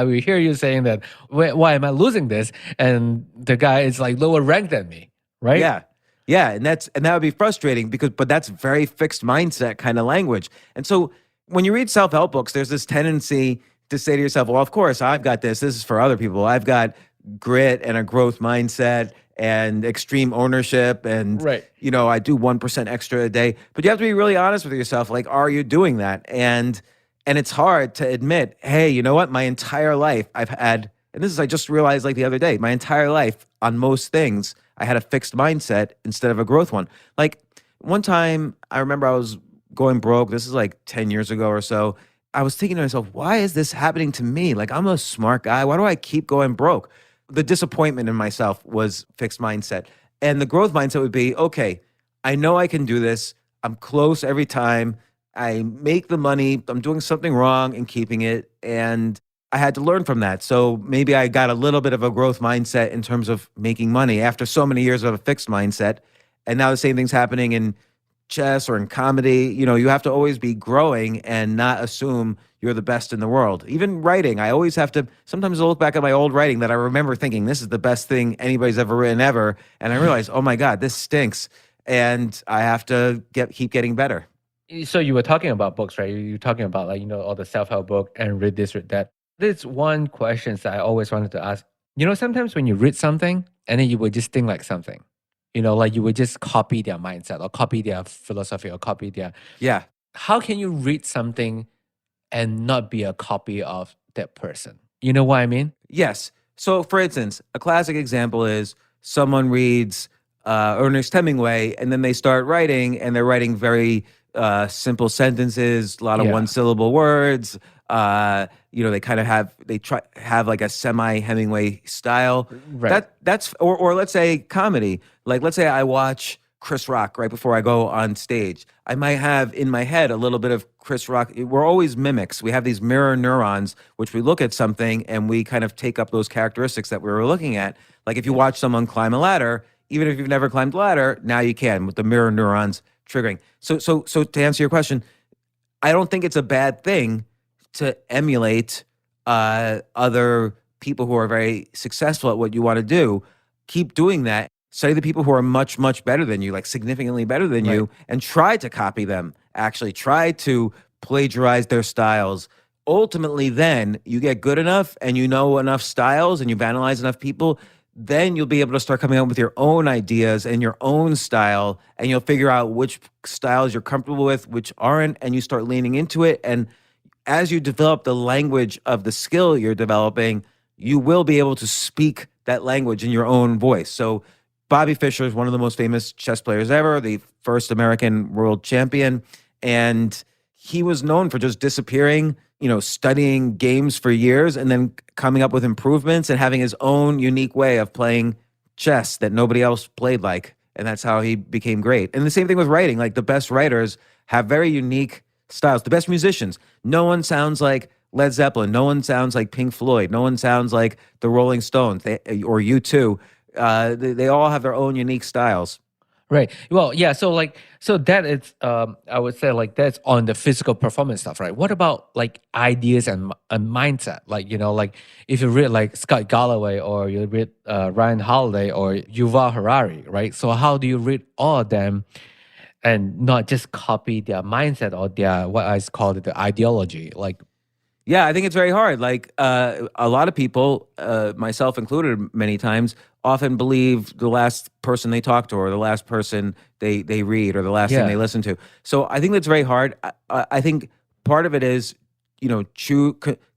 will hear you saying that, why am I losing this? And the guy is like lower ranked than me, right? Yeah, and that would be frustrating but that's very fixed mindset kind of language. And so when you read self-help books, there's this tendency to say to yourself, well, of course, I've got this. This is for other people. I've got grit and a growth mindset and extreme ownership, and right. I do 1% extra a day. But you have to be really honest with yourself. Like, are you doing that? And it's hard to admit, hey, you know what? My entire life I've had, and this is I just realized like the other day, my entire life on most things, I had a fixed mindset instead of a growth one. Like one time, I remember I was going broke. This is like 10 years ago or so. I was thinking to myself, why is this happening to me? Like, I'm a smart guy. Why do I keep going broke? The disappointment in myself was fixed mindset. And the growth mindset would be, okay, I know I can do this. I'm close every time. I make the money. I'm doing something wrong and keeping it. And I had to learn from that. So maybe I got a little bit of a growth mindset in terms of making money after so many years of a fixed mindset. And now the same thing's happening in chess or in comedy. You have to always be growing and not assume you're the best in the world. Even writing, I always have to, sometimes I look back at my old writing that I remember thinking, this is the best thing anybody's ever written ever. And I realize, oh my God, this stinks. And I have to keep getting better. So you were talking about books, right? You're talking about like, all the self-help book and read this, read that. There's one question that I always wanted to ask. Sometimes when you read something and then you would just think like something, like you would just copy their mindset or copy their philosophy or copy their... Yeah. How can you read something and not be a copy of that person? You know what I mean? Yes. So for instance, a classic example is someone reads Ernest Hemingway and then they start writing and they're writing very simple sentences, a lot of one-syllable words. They kind of have like a semi-Hemingway style. Right. That's or let's say comedy. Like let's say I watch Chris Rock right before I go on stage. I might have in my head a little bit of Chris Rock. We're always mimics. We have these mirror neurons, which we look at something and we kind of take up those characteristics that we were looking at. Like if you watch someone climb a ladder, even if you've never climbed a ladder, now you can with the mirror neurons triggering. So to answer your question, I don't think it's a bad thing to emulate other people who are very successful at what you want to do. Keep doing that. Study the people who are much, much better than you, like significantly better than you, and try to copy them. Actually, try to plagiarize their styles. Ultimately, then you get good enough and you know enough styles and you've analyzed enough people, then you'll be able to start coming up with your own ideas and your own style, and you'll figure out which styles you're comfortable with, which aren't, and you start leaning into it. And as you develop the language of the skill you're developing, you will be able to speak that language in your own voice. So Bobby Fischer is one of the most famous chess players ever, the first American world champion. And he was known for just disappearing, studying games for years and then coming up with improvements and having his own unique way of playing chess that nobody else played like. And that's how he became great. And the same thing with writing. Like the best writers have very unique styles. The best musicians, no one sounds like Led Zeppelin. No one sounds like Pink Floyd. No one sounds like the Rolling Stones or U2. They all have their own unique styles. Right. Well, yeah. So that is, I would say like that's on the physical performance stuff, right? What about like ideas and mindset? Like, like if you read like Scott Galloway or you read Ryan Holiday or Yuval Harari, right? So how do you read all of them and not just copy their mindset or their, what I call it, the ideology? Like, yeah, I think it's very hard. Like a lot of people, myself included many times, often believe the last person they talk to or the last person they read or the last thing they listen to. So I think that's very hard. I think part of it is,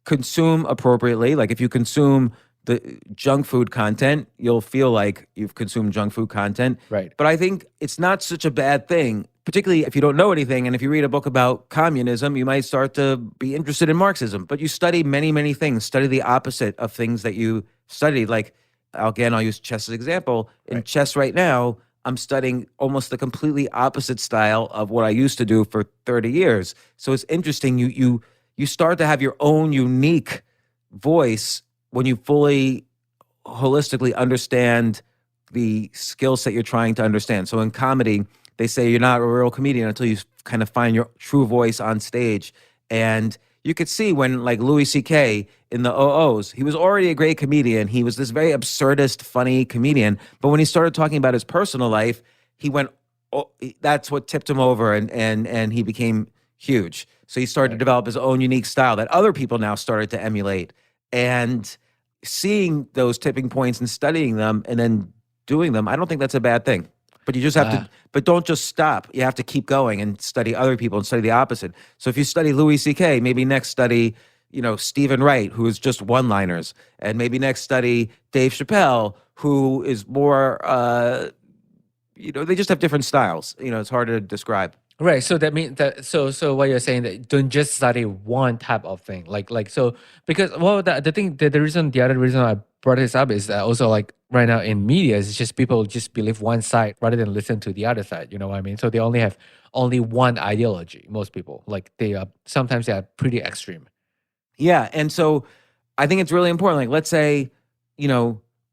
consume appropriately. Like if you consume the junk food content, you'll feel like you've consumed junk food content. Right. But I think it's not such a bad thing, particularly if you don't know anything. And if you read a book about communism, you might start to be interested in Marxism. But you study many, many things. Study the opposite of things that you studied. Like, again, I'll use chess as an example. In chess right now, I'm studying almost the completely opposite style of what I used to do for 30 years. So it's interesting. You start to have your own unique voice when you fully, holistically understand the skill set you're trying to understand. So in comedy, they say you're not a real comedian until you kind of find your true voice on stage. And you could see when like Louis C.K. in the OOs, he was already a great comedian. He was this very absurdist, funny comedian. But when he started talking about his personal life, he went, that's what tipped him over and he became huge. So he started to develop his own unique style that other people now started to emulate. And seeing those tipping points and studying them and then doing them, I don't think that's a bad thing. But you just have to, but don't just stop. You have to keep going and study other people and study the opposite. So if you study Louis C.K., maybe next study, Stephen Wright, who is just one-liners. And maybe next study Dave Chappelle, who is more, they just have different styles. It's hard to describe. right. So that means that, so what you're saying that don't just study one type of thing. So, because, well, the other reason I brought this up is that also like right now in media, it's just people just believe one side rather than listen to the other side. You know what I mean? So they only have one ideology, most people. Like sometimes they are pretty extreme. Yeah. And so I think it's really important. Like, let's say,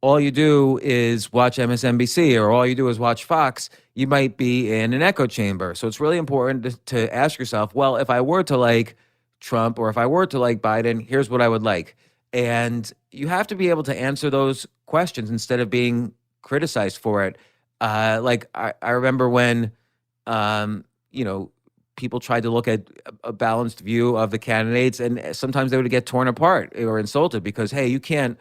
all you do is watch MSNBC or all you do is watch Fox, you might be in an echo chamber. So it's really important to ask yourself, well, if I were to like Trump or if I were to like Biden, here's what I would like. And you have to be able to answer those questions instead of being criticized for it. Like I remember when, people tried to look at a balanced view of the candidates, and sometimes they would get torn apart or insulted because, hey, you can't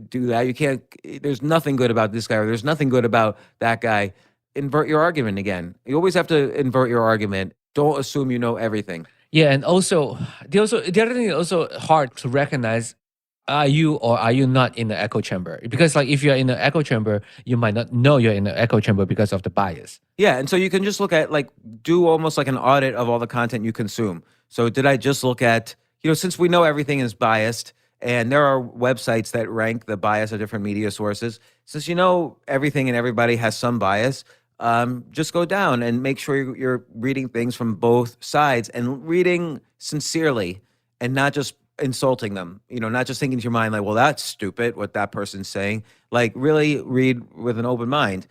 do that. You can't. There's nothing good about this guy, or there's nothing good about that guy. Invert your argument again. You always have to invert your argument. Don't assume you know everything. Yeah, and also the other thing is also hard to recognize. Are you or are you not in the echo chamber? Because like if you're in the echo chamber, you might not know you're in the echo chamber because of the bias. Yeah, and so you can just look at do almost like an audit of all the content you consume. So did I just look at, since we know everything is biased and there are websites that rank the bias of different media sources, since everything and everybody has some bias, just go down and make sure you're reading things from both sides and reading sincerely and not just insulting them, not just thinking to your mind like, well, that's stupid what that person's saying. Like really read with an open mind.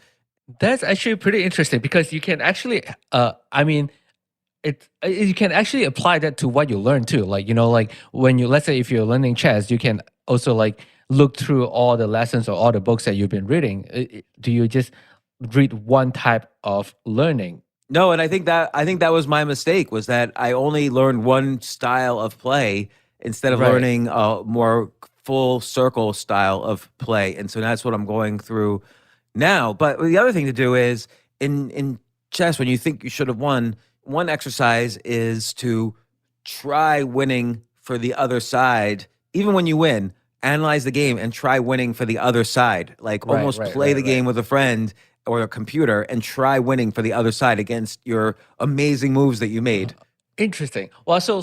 That's actually pretty interesting because you can actually, you can actually apply that to what you learn too. Like, like when let's say if you're learning chess, you can also like look through all the lessons or all the books that you've been reading. Do you just read one type of learning? No, and I think that was my mistake, was that I only learned one style of play instead of learning a more full circle style of play. And so that's what I'm going through now. But the other thing to do is in chess, when you think you should have won, one exercise is to try winning for the other side, even when you win, analyze the game and try winning for the other side. Like Right, almost right, play the right, game right. with a friend or a computer and try winning for the other side against your amazing moves that you made. Interesting. Well, so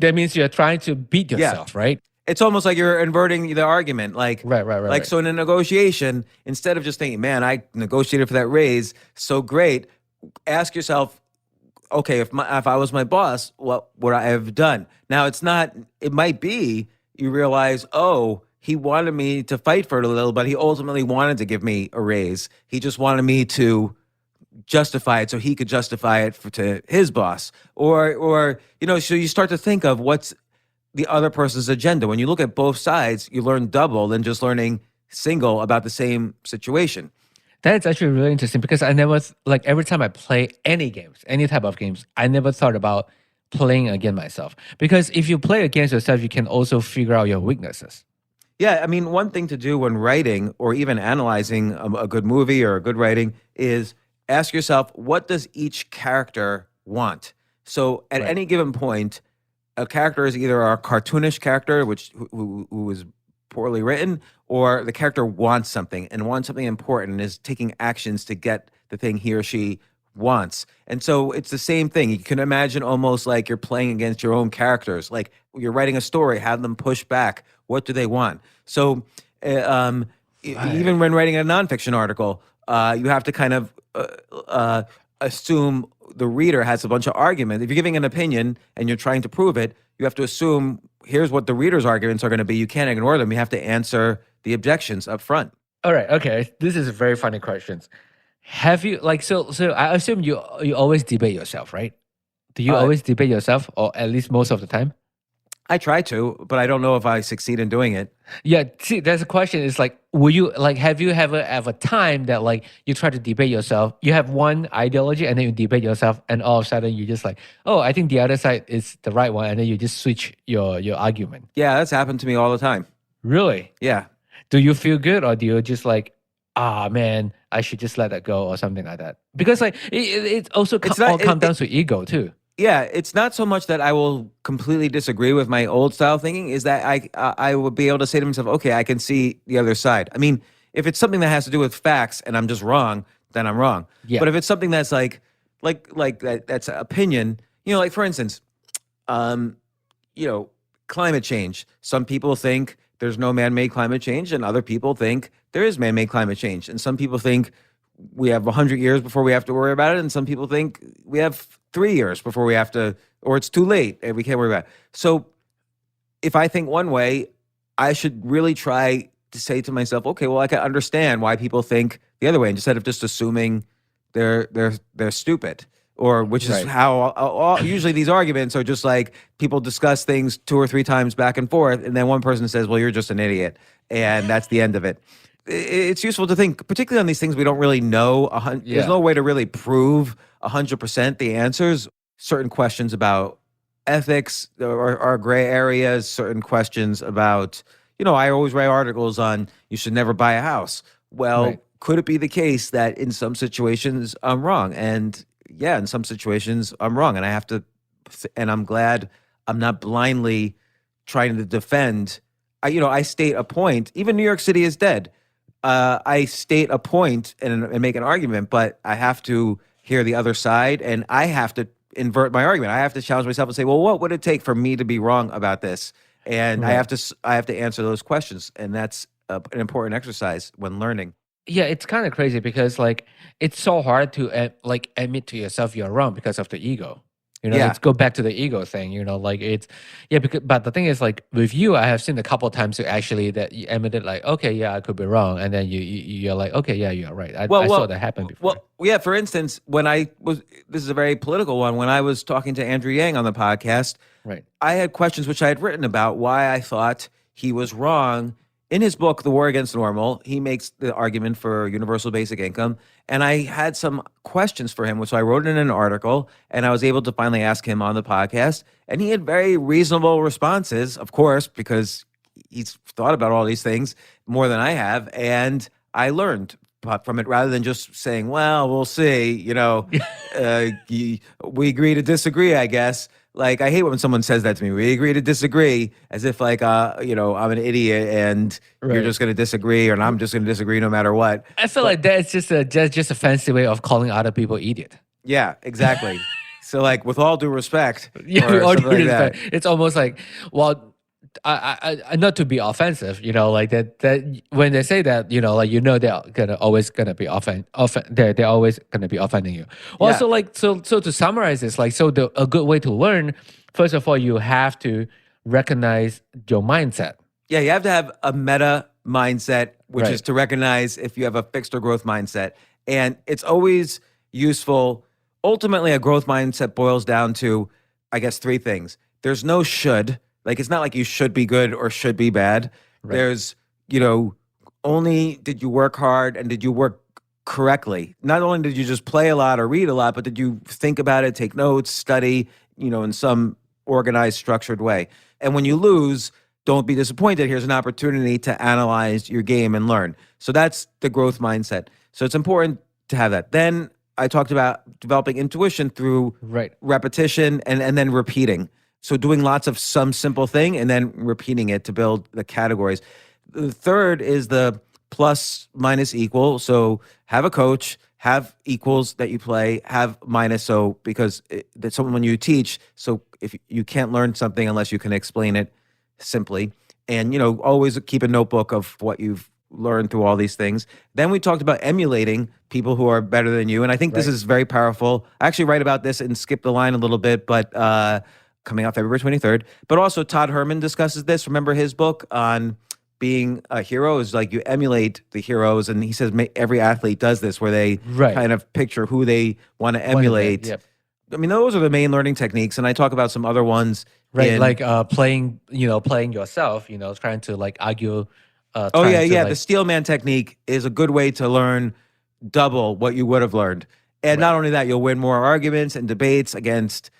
that means you're trying to beat Yeah. yourself, right? It's almost like you're inverting the argument. Like, Right, right, right, like right. so in a negotiation, instead of just thinking, man, I negotiated for that raise, so great, ask yourself, okay, if I was my boss, what would I have done? Now it's not, it might be you realize, oh, he wanted me to fight for it a little, but he ultimately wanted to give me a raise. He just wanted me to justify it so he could justify it to his boss. Or so you start to think of what's the other person's agenda. When you look at both sides, you learn double than just learning single about the same situation. That's actually really interesting because I never like every time I play any games, any type of games, I never thought about playing against myself. Because if you play against yourself, you can also figure out your weaknesses. Yeah, I mean, one thing to do when writing or even analyzing a good movie or a good writing is ask yourself, what does each character want? So at Right. any given point, a character is either a cartoonish character, who is poorly written, or the character wants something important and is taking actions to get the thing he or she wants. And so it's the same thing. You can imagine almost like you're playing against your own characters. Like you're writing a story, have them push back. What do they want? So even when writing a nonfiction article, you have to kind of assume the reader has a bunch of arguments. If you're giving an opinion and you're trying to prove it, you have to assume here's what the reader's arguments are going to be. You can't ignore them. You have to answer the objections up front. All right, okay. This is a very funny questions. Have you like so I assume you always debate yourself, right? Do you always debate yourself or at least most of the time? I try to, but I don't know if I succeed in doing it. Yeah, see, that's a question. Is like, will you like have you ever have a time that like you try to debate yourself? You have one ideology and then you debate yourself, and all of a sudden you just like, oh, I think the other side is the right one, and then you just switch your argument. Yeah, that's happened to me all the time. Really? Yeah. Do you feel good, or do you just like, ah, man, I should just let that go, or something like that? Because like it also all comes down to ego too. Yeah, it's not so much that I will completely disagree with my old style thinking, is that I would be able to say to myself, okay, I can see the other side. I mean, if it's something that has to do with facts and I'm just wrong, then I'm wrong. Yeah. But if it's something that's like that's opinion, like for instance, climate change. Some people think there's no man-made climate change, and other people think there is man-made climate change. And some people think we have 100 years before we have to worry about it, and some people think we have 3 years before we have to, or it's too late and we can't worry about it. So if I think one way, I should really try to say to myself, okay, well, I can understand why people think the other way, instead of just assuming they're stupid. Or which is Right. how usually these arguments are, just like people discuss things 2 or 3 times back and forth, and then one person says, well, you're just an idiot, and that's the end of it. It's useful to think, particularly on these things we don't really know. There's no way to really prove 100% the answers. Certain questions about ethics are gray areas. Certain questions about, I always write articles on you should never buy a house. Well, Right. could it be the case that in some situations I'm wrong? And yeah, in some situations I'm wrong. And I have to, and I'm glad I'm not blindly trying to defend. I state a point. Even New York City is dead. I state a point and make an argument, but I have to hear the other side, and I have to invert my argument. I have to challenge myself and say, well, what would it take for me to be wrong about this? And I have to answer those questions, and that's an important exercise when learning. Yeah, it's kind of crazy because like it's so hard to like admit to yourself you're wrong because of the ego. Yeah. Let's go back to the ego thing. Like it's because but the thing is like with you, I have seen a couple of times you actually that you admitted like, okay, yeah, I could be wrong, and then you're like, okay, yeah, you're right. I saw that happen before. Well, yeah. For instance, this is a very political one. When I was talking to Andrew Yang on the podcast, Right. I had questions which I had written about why I thought he was wrong. In his book, The War Against Normal, he makes the argument for universal basic income. And I had some questions for him, which I wrote in an article, and I was able to finally ask him on the podcast. And he had very reasonable responses, of course, because he's thought about all these things more than I have. And I learned from it rather than just saying, well, we'll see, we agree to disagree, I guess. Like, I hate when someone says that to me. We agree to disagree, as if like, I'm an idiot and you're Right. just going to disagree, and I'm just going to disagree no matter what. I feel like that's just a fancy way of calling other people idiot. Yeah, exactly. So, like, with all due respect, Yeah, or all something due like that. respect, it's almost like, well, I not to be offensive, like that when they say that, they're always gonna be they're always gonna be offending you. Well, Yeah. so to summarize this, a good way to learn, first of all, you have to recognize your mindset. Yeah, you have to have a meta mindset, which Right. is to recognize if you have a fixed or growth mindset. And it's always useful. Ultimately, a growth mindset boils down to, I guess, three things. There's no should. Like, it's not like you should be good or should be bad. Right. There's, only did you work hard and did you work correctly? Not only did you just play a lot or read a lot, but did you think about it, take notes, study, in some organized, structured way. And when you lose, don't be disappointed. Here's an opportunity to analyze your game and learn. So that's the growth mindset. So it's important to have that. Then I talked about developing intuition through Right. repetition and then repeating. So doing lots of some simple thing and then repeating it to build the categories. The third is the plus, minus, equal. So have a coach, have equals that you play, have minus. So because that's someone when you teach, so if you can't learn something unless you can explain it simply, and always keep a notebook of what you've learned through all these things. Then we talked about emulating people who are better than you, and I think this Right. is very powerful. I actually write about this and skip the line a little bit, but coming out February 23rd. But also Todd Herman discusses this. Remember his book on being a hero is like you emulate the heroes, and he says every athlete does this, where they Right. kind of picture who they want to emulate. Yep. I mean, those are the main learning techniques, and I talk about some other ones. Right, in- like playing yourself, trying to like argue. Oh trying yeah, to, yeah. like- The Steelman technique is a good way to learn double what you would have learned, and not only that, you'll win more arguments and debates against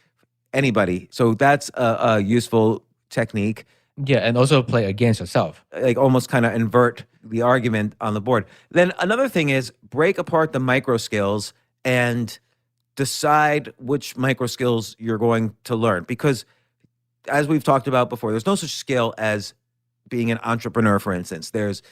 anybody. So that's a useful technique. yeah, and also play against yourself. Like almost kind of invert the argument on the board. Then another thing is break apart the micro skills and decide which micro skills you're going to learn. Because as we've talked about before, there's no such skill as being an entrepreneur, for instance. There's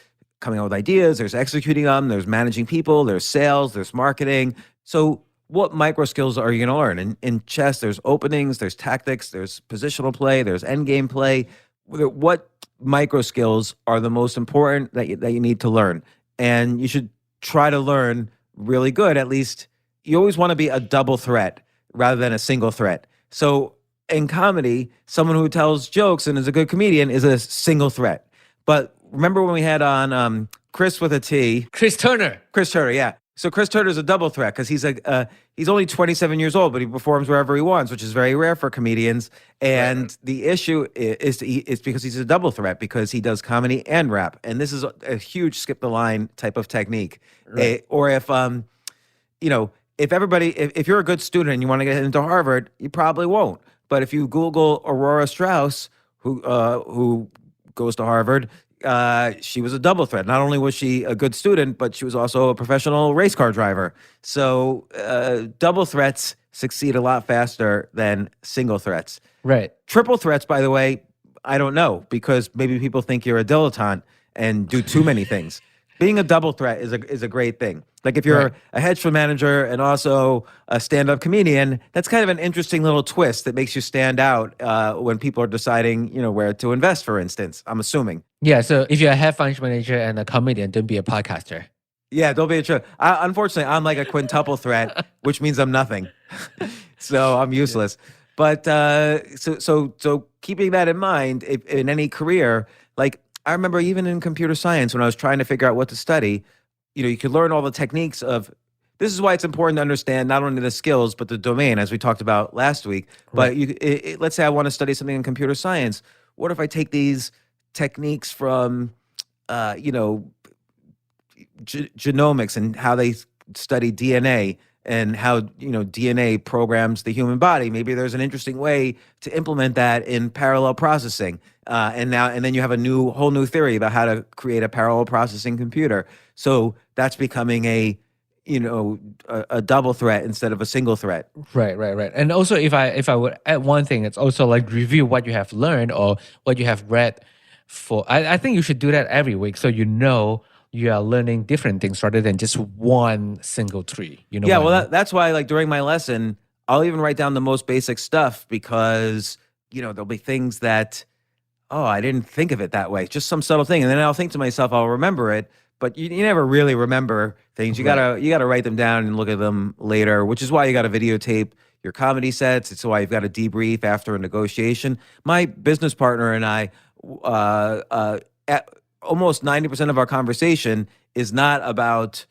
coming up with ideas, there's executing them, there's managing people, there's sales, there's marketing. So what micro skills are you going to learn? In chess, there's openings, there's tactics, there's positional play, there's end game play. What micro skills are the most important that you need to learn? And you should try to learn really good. At least you always want to be a double threat rather than a single threat. So in comedy, someone who tells jokes and is a good comedian is a single threat. But remember when we had on Chris with a T, Chris Turner. Chris Turner, yeah. So Chris Turner's a double threat because he's only 27 years old, but he performs wherever he wants, which is very rare for comedians. And the issue is because he's a double threat because he does comedy and rap, and this is a huge skip the line type of technique. Or if if you're a good student and you want to get into Harvard, you probably won't. But if you Google Aurora Strauss, who goes to Harvard. She was a double threat. Not only was she a good student, but she was also a professional race car driver. So double threats succeed a lot faster than single threats. Right. Triple threats, by the way, I don't know, because maybe people think you're a dilettante and do too many things. Being a double threat is a great thing. Like if you're Right. a hedge fund manager and also a stand-up comedian, that's kind of an interesting little twist that makes you stand out when people are deciding, where to invest, for instance, I'm assuming. Yeah, so if you're a head fund manager and a comedian, don't be a podcaster. Yeah, don't be a trip. Unfortunately, I'm like a quintuple threat, which means I'm nothing. So I'm useless. But so keeping that in mind, if, in any career, like I remember even in computer science when I was trying to figure out what to study, you could learn all the techniques of. This is why it's important to understand not only the skills but the domain, as we talked about last week. But let's say I want to study something in computer science. What if I take these techniques from, genomics and how they study DNA and how DNA programs the human body? Maybe there's an interesting way to implement that in parallel processing, and then you have a whole new theory about how to create a parallel processing computer. So that's becoming a a double threat instead of a single threat. Right. And also, if I would add one thing, it's also like review what you have learned or what you have read. I think you should do that every week, so you are learning different things rather than just one single tree. You know? Yeah, what well, I mean? that's why, like, during my lesson, I'll even write down the most basic stuff because, there'll be things that, oh, I didn't think of it that way. Just some subtle thing. And then I'll think to myself, I'll remember it. But you never really remember things. You gotta write them down and look at them later, which is why you gotta videotape your comedy sets. It's why you've got to debrief after a negotiation. My business partner and I, at almost 90% of our conversation is not about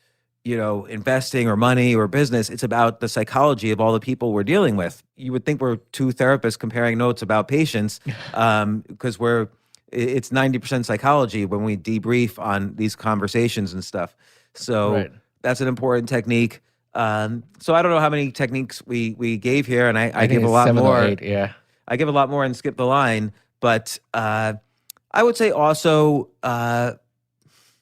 investing or money or business. It's about the psychology of all the people we're dealing with. You would think we're two therapists comparing notes about patients, because it's 90% psychology when we debrief on these conversations and stuff. So that's an important technique. So I don't know how many techniques we gave here, and I give a lot 7 more. or 8, yeah. I give a lot more and skip the line, but I would say also,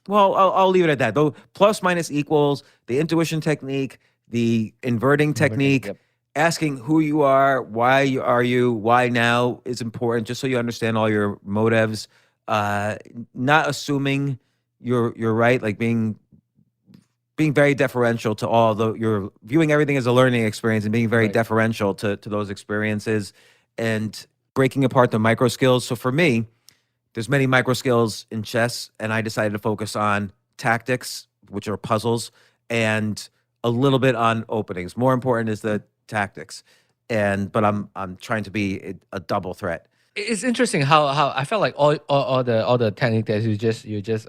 well, I'll leave it at that. Though plus, minus, equals, the intuition technique, the inverting technique, asking who you are, why are you, why now is important, just so you understand all your motives. Not assuming you're right, like being very deferential to you're viewing everything as a learning experience and being very deferential to those experiences, and breaking apart the micro skills. So for me, there's many micro skills in chess, and I decided to focus on tactics, which are puzzles, and a little bit on openings. More important is the tactics, but I'm trying to be a double threat. It's interesting how I felt like all the technique that you just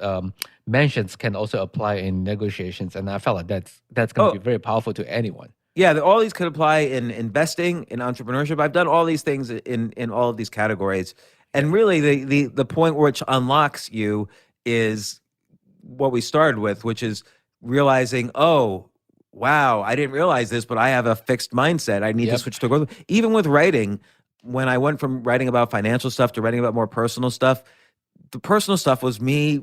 mentioned can also apply in negotiations, and I felt like that's going to be very powerful to anyone. Yeah, all these could apply in investing, in entrepreneurship. I've done all these things in all of these categories, and really the point which unlocks you is what we started with, which is realizing, oh, wow, I didn't realize this, but I have a fixed mindset. I need to switch to growth. Even with writing, when I went from writing about financial stuff to writing about more personal stuff, the personal stuff was me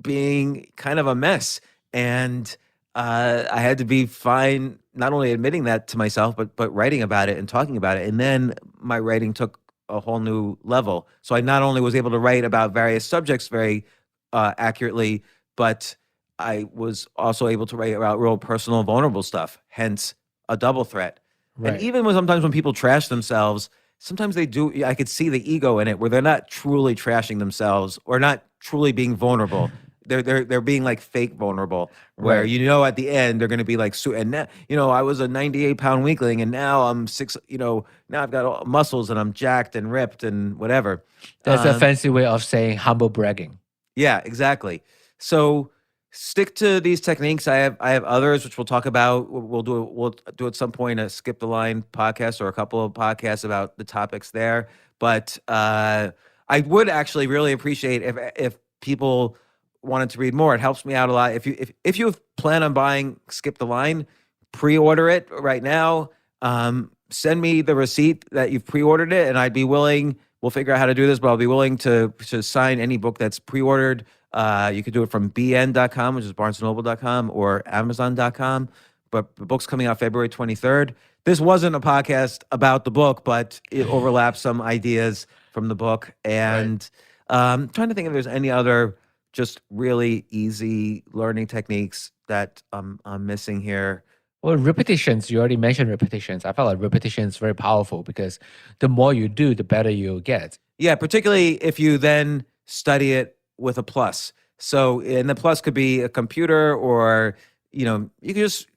being kind of a mess. And I had to be fine not only admitting that to myself, but writing about it and talking about it. And then my writing took a whole new level. So I not only was able to write about various subjects very accurately, but I was also able to write about real personal, vulnerable stuff, hence a double threat. And even sometimes when people trash themselves, sometimes they do, I could see the ego in it where they're not truly trashing themselves or not truly being vulnerable. They're being like fake vulnerable, where at the end they're going to be like, and now, I was a 98-pound weakling and now I'm now I've got all muscles and I'm jacked and ripped and whatever. That's a fancy way of saying humble bragging. Yeah, exactly. So stick to these techniques. I have others which we'll talk about. We'll do at some point a Skip the Line podcast or a couple of podcasts about the topics there. But I would actually really appreciate if people wanted to read more. It helps me out a lot. If you plan on buying Skip the Line, pre-order it right now. Send me the receipt that you've pre-ordered it, and I'd be willing. We'll figure out how to do this, but I'll be willing to sign any book that's pre-ordered. You could do it from bn.com, which is barnesandnoble.com, or amazon.com. But the book's coming out February 23rd. This wasn't a podcast about the book, but it overlaps some ideas from the book. And I'm trying to think if there's any other just really easy learning techniques that I'm missing here. Well, repetitions, you already mentioned repetitions. I felt like repetition is very powerful because the more you do, the better you get. Yeah, particularly if you then study it with a plus. So, and the plus could be a computer or, you could just,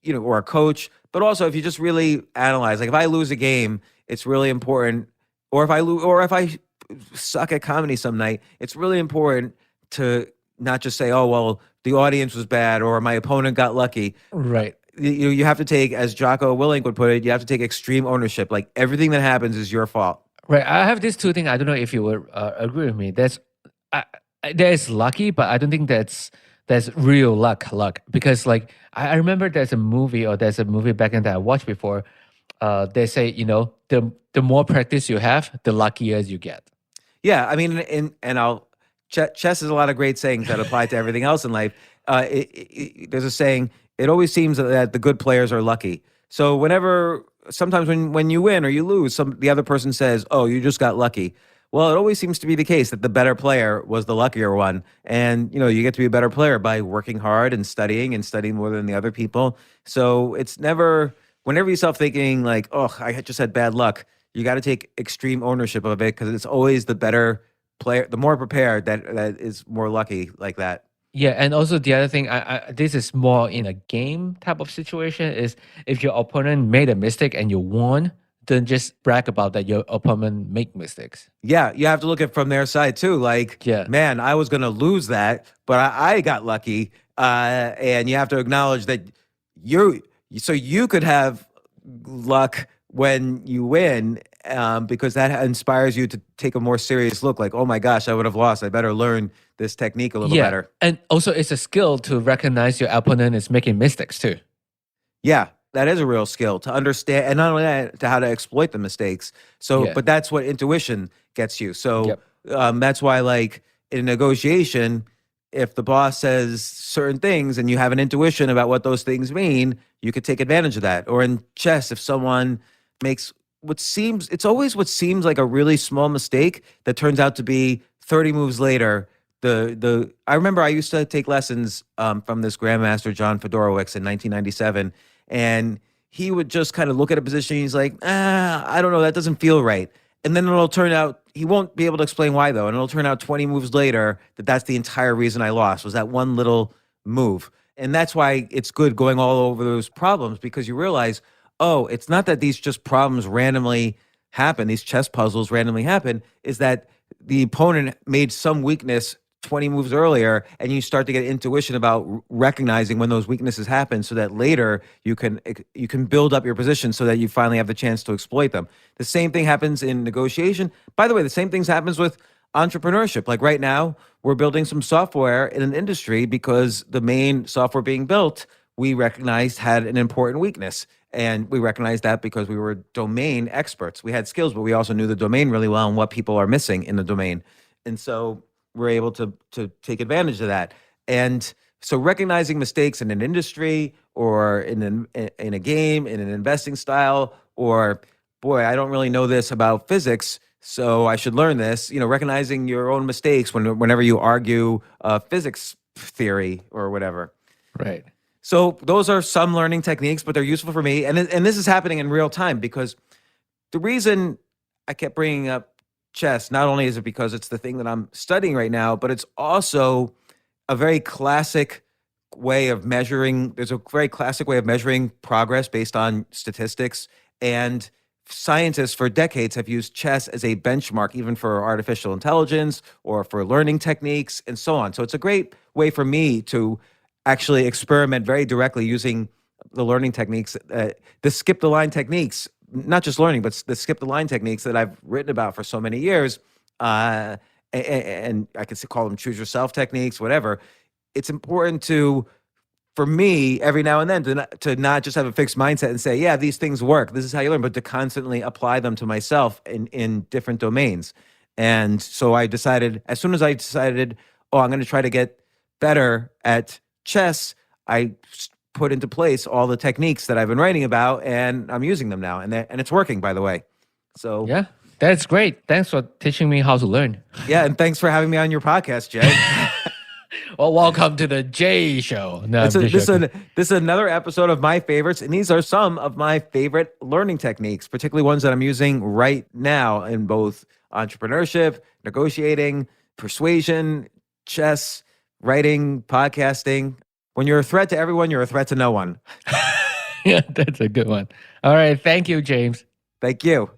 or a coach. But also if you just really analyze, like if I lose a game, it's really important. Or if I suck at comedy some night, it's really important to not just say, oh, well, the audience was bad or my opponent got lucky. Right. You have to take, as Jocko Willink would put it, you have to take extreme ownership. Like everything that happens is your fault. Right. I have these two things. I don't know if you would agree with me. There's lucky, but I don't think that's real luck. Because like I remember there's a movie back then that I watched before. They say, the more practice you have, the luckier you get. Yeah. I mean, chess is a lot of great sayings that apply to everything else in life. There's a saying, it always seems that the good players are lucky. So sometimes when you win or you lose, the other person says, "Oh, you just got lucky." Well, it always seems to be the case that the better player was the luckier one. And, you get to be a better player by working hard and studying more than the other people. So it's whenever you start thinking like, oh, I just had bad luck, you got to take extreme ownership of it because it's always the better player, the more prepared that is more lucky like that. Yeah, and also the other thing, this is more in a game type of situation, is if your opponent made a mistake and you won, then just brag about that your opponent make mistakes. Yeah, you have to look at it from their side too. Like, Yeah. man, I was going to lose that, but I got lucky. And you have to acknowledge that you could have luck when you win, because that inspires you to take a more serious look. Like, oh my gosh, I would have lost. I better learn this technique a little better. And also it's a skill to recognize your opponent is making mistakes too. Yeah, that is a real skill to understand, and not only that, to how to exploit the mistakes. So, but that's what intuition gets you. So that's why, like in a negotiation, if the boss says certain things and you have an intuition about what those things mean, you could take advantage of that. Or in chess, if someone makes it's always what seems like a really small mistake that turns out to be 30 moves later. I remember I used to take lessons from this grandmaster, John Fedorowicz, in 1997. And he would just kind of look at a position. He's like, I don't know, that doesn't feel right. And then it'll turn out, he won't be able to explain why though. And it'll turn out 20 moves later that that's the entire reason I lost, was that one little move. And that's why it's good going all over those problems, because you realize, oh, it's not that these just problems randomly happen, these chess puzzles randomly happen, is that the opponent made some weakness 20 moves earlier, and you start to get intuition about recognizing when those weaknesses happen, so that later you can build up your position so that you finally have the chance to exploit them. The same thing happens in negotiation. By the way, the same thing happens with entrepreneurship. Like right now, we're building some software in an industry because the main software being built, we recognized had an important weakness. And we recognized that because we were domain experts. We had skills, but we also knew the domain really well and what people are missing in the domain. And so we're able to take advantage of that. And so recognizing mistakes in an industry or in a game, in an investing style, or boy, I don't really know this about physics, so I should learn this. Recognizing your own mistakes whenever you argue physics theory or whatever. Right. So those are some learning techniques, but they're useful for me. And this is happening in real time, because the reason I kept bringing up chess, not only is it because it's the thing that I'm studying right now, but it's also a very classic way of measuring. There's a very classic way of measuring progress based on statistics. And scientists for decades have used chess as a benchmark, even for artificial intelligence or for learning techniques and so on. So it's a great way for me to actually experiment very directly using the learning techniques, the skip the line techniques, not just learning, but the skip the line techniques that I've written about for so many years. And I could call them choose yourself techniques, whatever. It's important for me, every now and then to not just have a fixed mindset and say, yeah, these things work, this is how you learn, but to constantly apply them to myself in different domains. And so I decided, as soon as I decided, I'm going to try to get better at chess, I put into place all the techniques that I've been writing about, and I'm using them now, and it's working, by the way. So yeah, that's great. Thanks for teaching me how to learn. Yeah, and thanks for having me on your podcast, Jay. Well, welcome to the Jay Show. No, this is another episode of my favorites, and these are some of my favorite learning techniques, particularly ones that I'm using right now in both entrepreneurship, negotiating, persuasion, chess, writing, podcasting. When you're a threat to everyone, you're a threat to no one. Yeah, that's a good one. All right. Thank you, James. Thank you.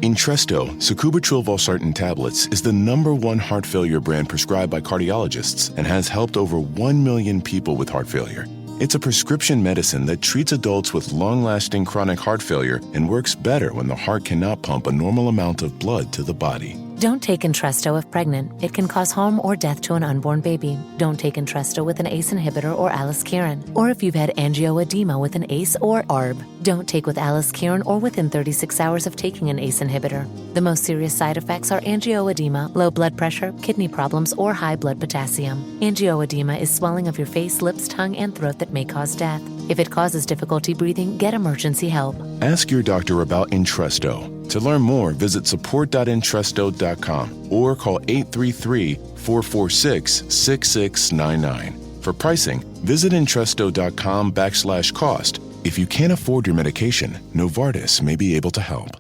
Entresto, sacubitril valsartan tablets, is the #1 heart failure brand prescribed by cardiologists and has helped over 1 million people with heart failure. It's a prescription medicine that treats adults with long-lasting chronic heart failure and works better when the heart cannot pump a normal amount of blood to the body. Don't take Entresto if pregnant. It can cause harm or death to an unborn baby. Don't take Entresto with an ACE inhibitor or aliskiren, or if you've had angioedema with an ACE or ARB. Don't take with aliskiren or within 36 hours of taking an ACE inhibitor. The most serious side effects are angioedema, low blood pressure, kidney problems, or high blood potassium. Angioedema is swelling of your face, lips, tongue, and throat that may cause death. If it causes difficulty breathing, get emergency help. Ask your doctor about Entresto. To learn more, visit support.entresto.com or call 833-446-6699. For pricing, visit Entresto.com/cost. If you can't afford your medication, Novartis may be able to help.